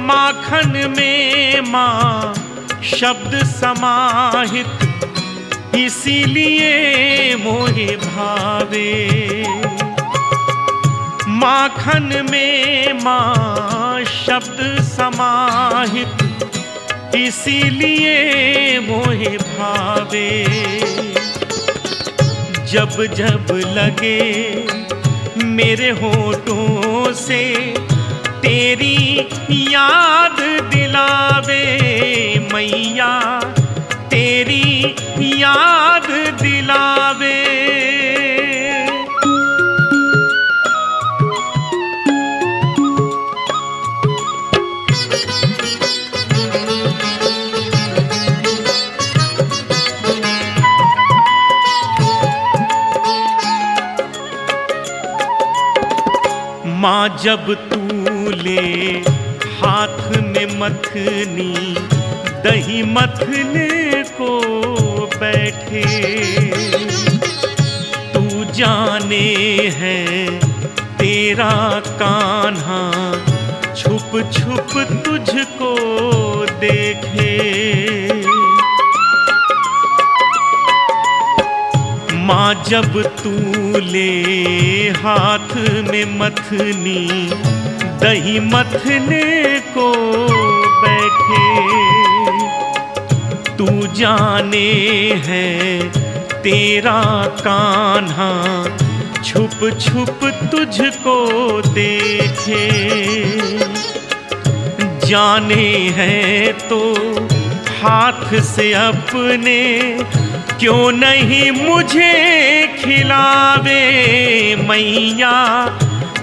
माखन में माँ शब्द समाहित, इसीलिए मोहे भावे। माखन में माँ शब्द समाहित, इसीलिए मोहे भावे। जब जब लगे मेरे होठों से तेरी याद दिलावे, मैया तेरी याद दिलावे। माँ जब तू ले हाथ में मथनी, दही मथने को बैठे, तू जाने है तेरा कान्हा छुप छुप तुझको देखे। माँ जब तू ले हाथ में मथनी, दही मथने को बैठे, तू जाने है तेरा कान्हा छुप छुप तुझको देखे। जाने है तो हाथ से अपने क्यों नहीं मुझे खिलावे, मैया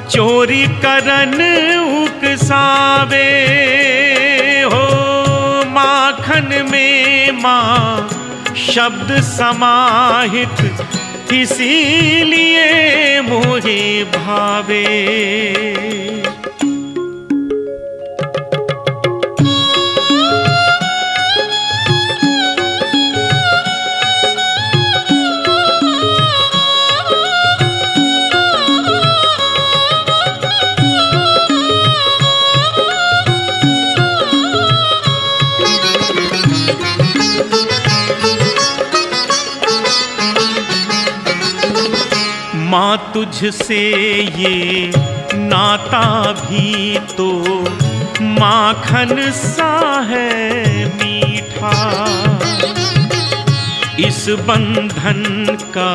चोरी करन उकसावे। हो माखन में माँ शब्द समाहित, इसीलिए मोहे भावे। माँ तुझसे ये नाता भी तो माखन सा है मीठा, इस बंधन का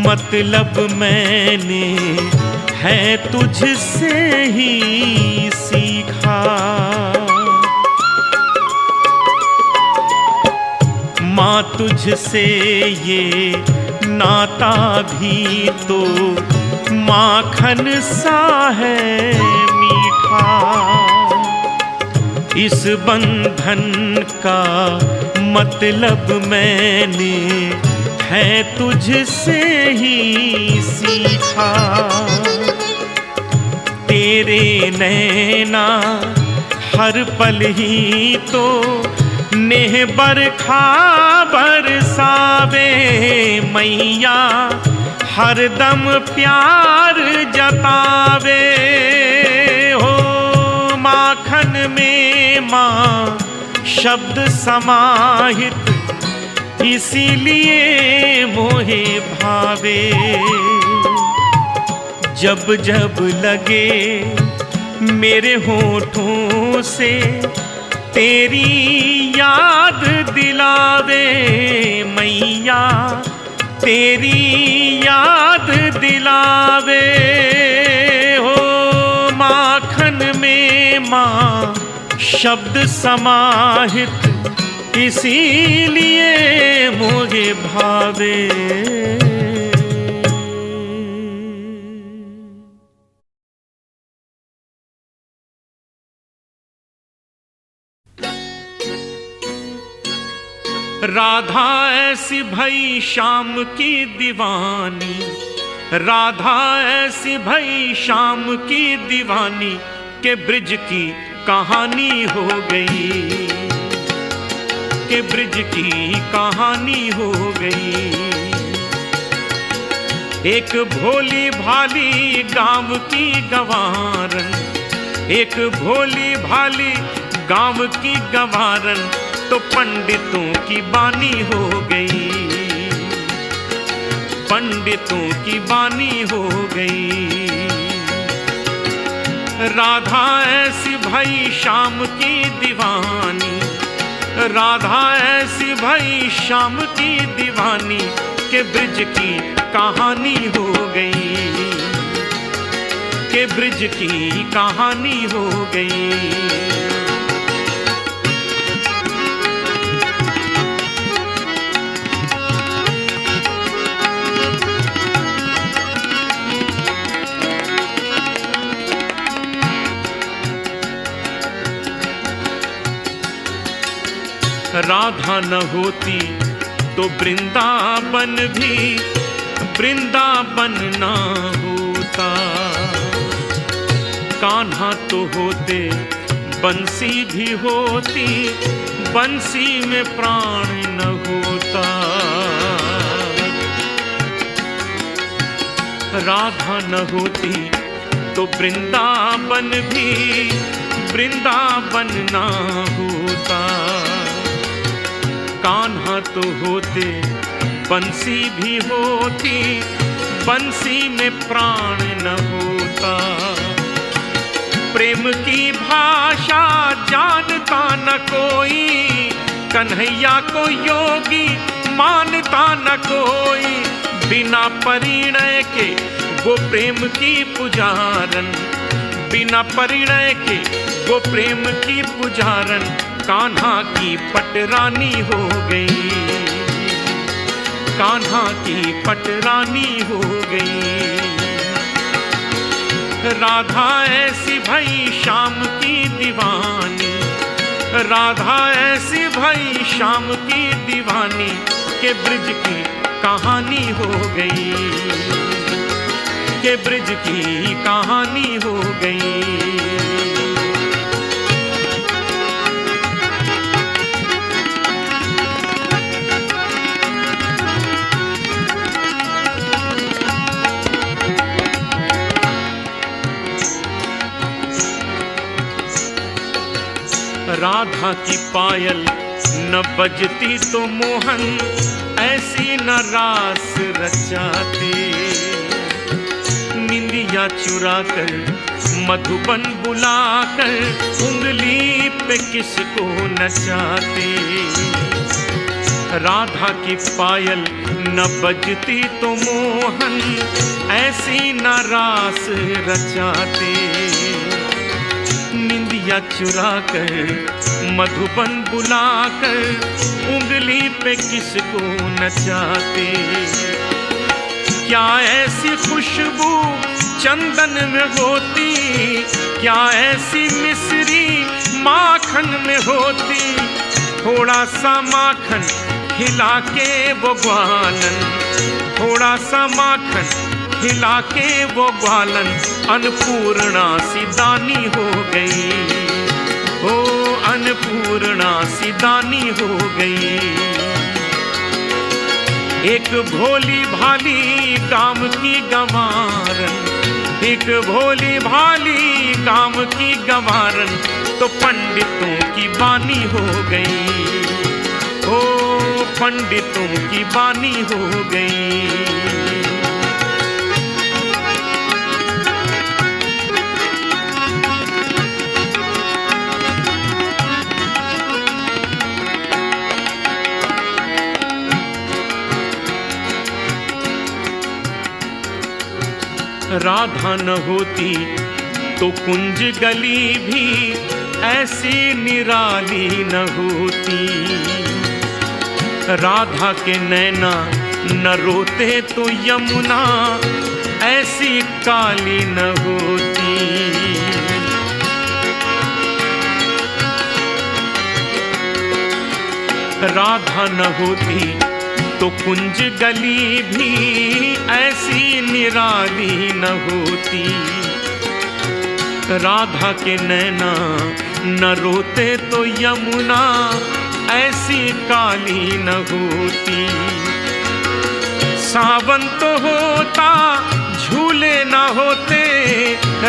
मतलब मैंने है तुझसे ही सीखा। माँ तुझसे ये नाता भी तो माखन सा है मीठा, इस बंधन का मतलब मैंने है तुझसे ही सीखा। तेरे नैना हर पल ही तो नेह बरखा बरसावे, मैया हर दम प्यार जतावे। हो माखन में माँ शब्द समाहित, इसीलिए मोहे भावे। जब जब लगे मेरे होठों से तेरी याद दिलावे, मैया तेरी याद दिलावे। हो माखन में माँ शब्द समाहित, इसीलिए मुझे भावे। राधा ऐसी भई श्याम की दीवानी, राधा ऐसी भई श्याम की दीवानी के ब्रिज की कहानी हो गई। के ब्रिज की कहानी हो गई। एक भोली भाली गांव की गंवारन, एक भोली भाली गांव की गंवारन तो पंडितों की बानी हो गई, पंडितों की बानी हो गई। राधा ऐसी भई शाम की दीवानी, राधा ऐसी भई शाम की दीवानी के ब्रिज की कहानी हो गई, के ब्रिज की कहानी हो गई। राधा न होती तो वृंदावन भी वृंदावन ना होता, कान्हा तो होते बंसी भी होती, बंसी में प्राण न होता। राधा न होती तो वृंदावन भी वृंदावन ना होता, कान्हा तो होते बंसी भी होती, बंसी में प्राण न होता। प्रेम की भाषा जानता न कोई, कन्हैया को योगी मानता न कोई, बिना परिणय के वो प्रेम की पुजारन, बिना परिणय के वो प्रेम की पुजारन कान्हा की पटरानी हो गई, कान्हा की पटरानी हो गई। राधा ऐसी भई शाम की दीवानी, राधा ऐसी भई शाम की दीवानी के ब्रिज की कहानी हो गई, के ब्रिज की कहानी हो गई। राधा की पायल न बजती तो मोहन ऐसी न रास रचाते, निंदिया चुरा कर मधुबन बुलाकर उंगली पे किसको नचाते। राधा की पायल न बजती तो मोहन ऐसी न रास रचाते, निंदिया चुरा कर मधुबन बुलाकर उंगली पे किसको नचाते। क्या ऐसी खुशबू चंदन में होती, क्या ऐसी मिश्री माखन में होती, थोड़ा सा माखन खिला के वो ग्वालन, थोड़ा सा माखन खिला के वो ग्वालन अन्नपूर्णा सी दानी हो गई, हो अन्नपूर्णा सी दानी हो गई। एक भोली भाली गांव की गंवारन, एक भोली भाली गांव की गंवारन तो पंडितों की बानी हो गई, हो पंडितों की बानी हो गई। राधा न होती तो कुंज गली भी ऐसी निराली न होती, राधा के नैना न रोते तो यमुना ऐसी काली न होती। राधा न होती तो कुंज गली भी ऐसी निराली न होती, राधा के नैना न रोते तो यमुना ऐसी काली न होती। सावन तो होता झूले न होते,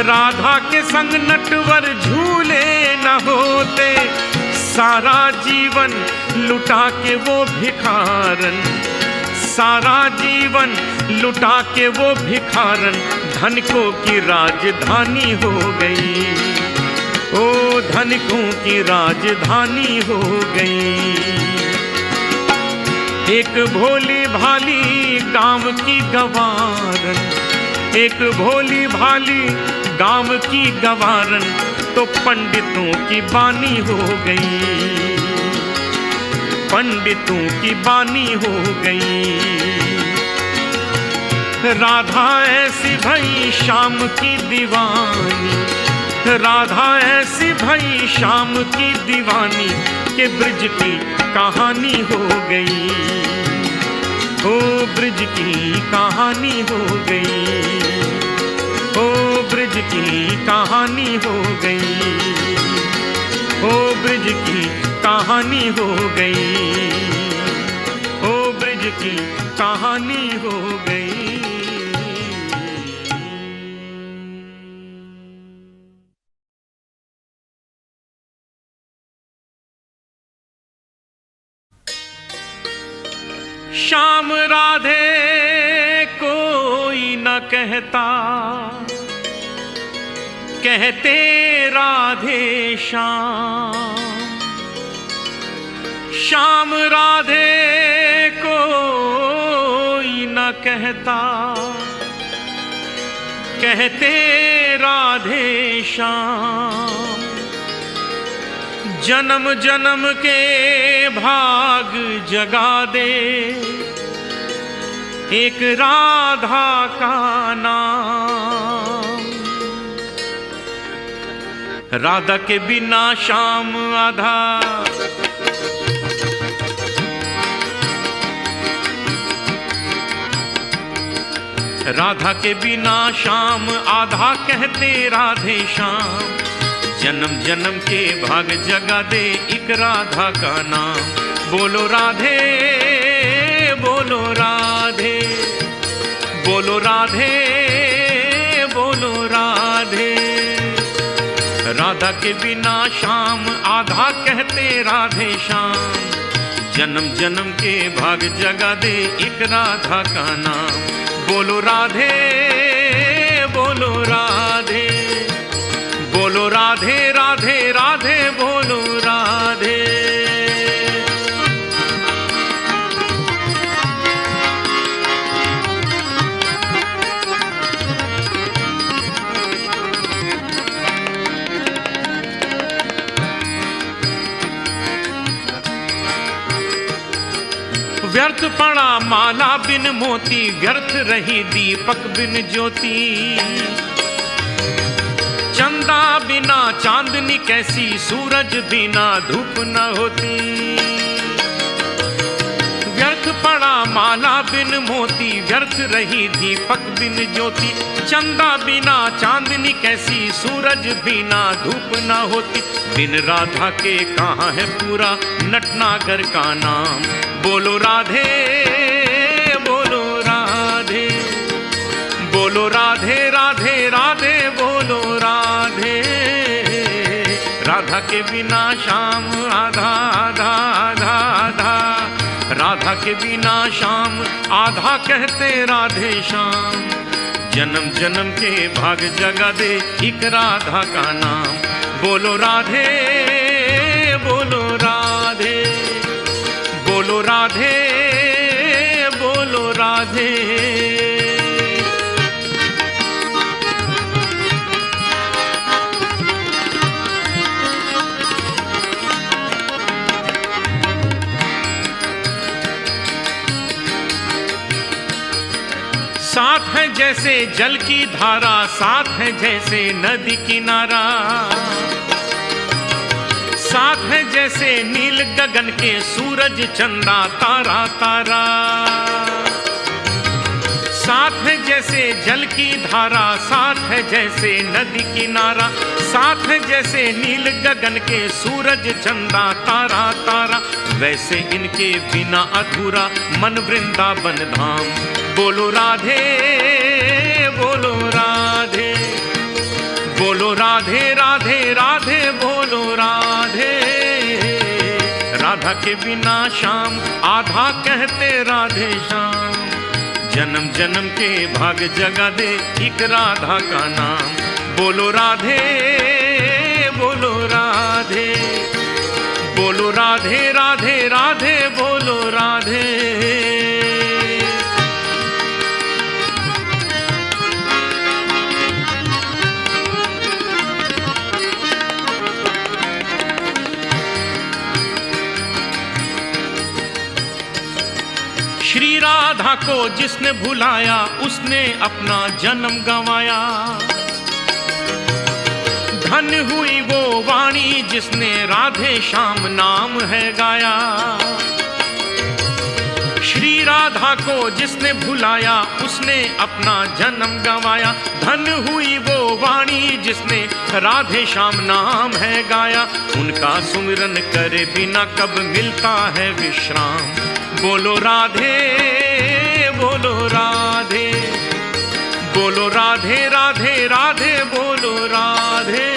राधा के संग नटवर झूले न होते। सारा जीवन लुटा के वो भिखारन, सारा जीवन लुटा के वो भिखारन, धनिकों की राजधानी हो गई। ओ धनिकों की राजधानी हो गई। एक भोली भाली गांव की गवारन, एक भोली भाली गांव की गवारन, तो पंडितों की बानी हो गई। पंडितों की बानी हो गई। राधा ऐसी भई शाम की दीवानी, राधा ऐसी भई शाम की दीवानी, के ब्रिज की कहानी हो गई। ओ ब्रिज की कहानी हो गई। ओ ब्रिज की कहानी हो गई। ओ ब्रिज की कहानी हो गई। ओ ब्रिज की कहानी हो गई। श्याम राधे कोई न कहता, कहते राधे श्याम। श्याम राधे कोई न कहता, कहते राधे श्याम। जन्म जन्म के भाग जगा दे एक राधा का नाम। राधा के बिना श्याम आधा, राधा के बिना श्याम आधा, कहते राधे श्याम। जन्म जन्म के भाग जगा दे एक राधा का नाम। बोलो राधे, बोलो राधे, बोलो राधे, बोलो राधे। राधा के बिना श्याम आधा, कहते राधे श्याम। जन्म जन्म के भाग जगा दे एक राधा का नाम। बोलो राधे, बोलो राधे, बोलो राधे, राधे राधे, बोलो राधे। व्यर्थ पड़ा माला बिन मोती, व्यर्थ रही दीपक बिन ज्योति। चंदा बिना चांदनी कैसी, सूरज बिना धूप न होती। व्यर्थ पड़ा माला बिन मोती, व्यर्थ रही दीपक बिन ज्योति। चंदा बिना चांदनी कैसी, सूरज बिना धूप न होती। बिन राधा के कहाँ है पूरा नटनागर का नाम। बोलो राधे, बोलो राधे, बोलो राधे, राधे राधे, बोलो राधे। राधा के बिना श्याम आधा, आधा आधा आधा। राधा के बिना श्याम आधा, कहते राधे श्याम। जन्म जन्म के भाग जगा दे एक राधा का नाम। बोलो राधे, बोलो राधे, बोलो राधे, बोलो राधे। साथ है जैसे जल की धारा, साथ है जैसे नदी किनारा। साथ है जैसे नील गगन के सूरज चंदा तारा तारा। साथ है जैसे जल की धारा, साथ है है जैसे नदी किनारा, साथ है जैसे नील गगन के सूरज चंदा तारा तारा, वैसे इनके बिना अधूरा मन वृंदावन धाम। बोलो राधे बोलो राधे, बोलो राधे राधे राधे बोलो राधे। राधा के बिना श्याम आधा कहते राधे श्याम, जन्म जन्म के भाग जगा दे एक राधा का नाम। बोलो राधे बोलो राधे, बोलो राधे राधे राधे बोलो राधे। श्री राधा को जिसने भुलाया उसने अपना जन्म गंवाया, धन हुई वो वाणी जिसने राधे श्याम नाम है गाया। श्री राधा को जिसने भुलाया उसने अपना जन्म गंवाया, धन हुई वो वाणी जिसने राधे श्याम नाम है गाया। उनका सुमिरन करे बिना कब मिलता है विश्राम। बोलो राधे बोलो राधे, बोलो राधे राधे राधे बोलो राधे।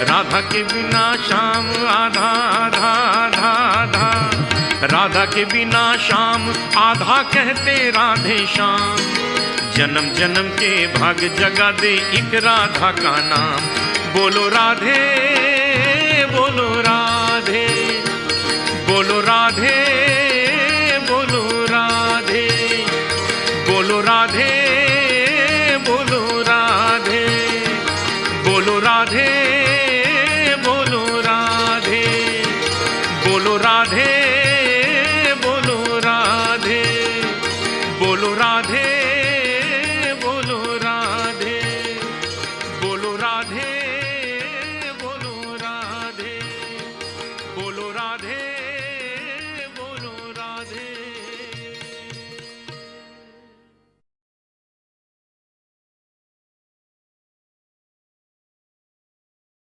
राधा के बिना श्याम आधा आधा आधा आधा, राधा के बिना श्याम आधा कहते राधे श्याम। जन्म जन्म के भाग जगा दे एक राधा का नाम। बोलो राधे बोलो राधे, बोलो राधे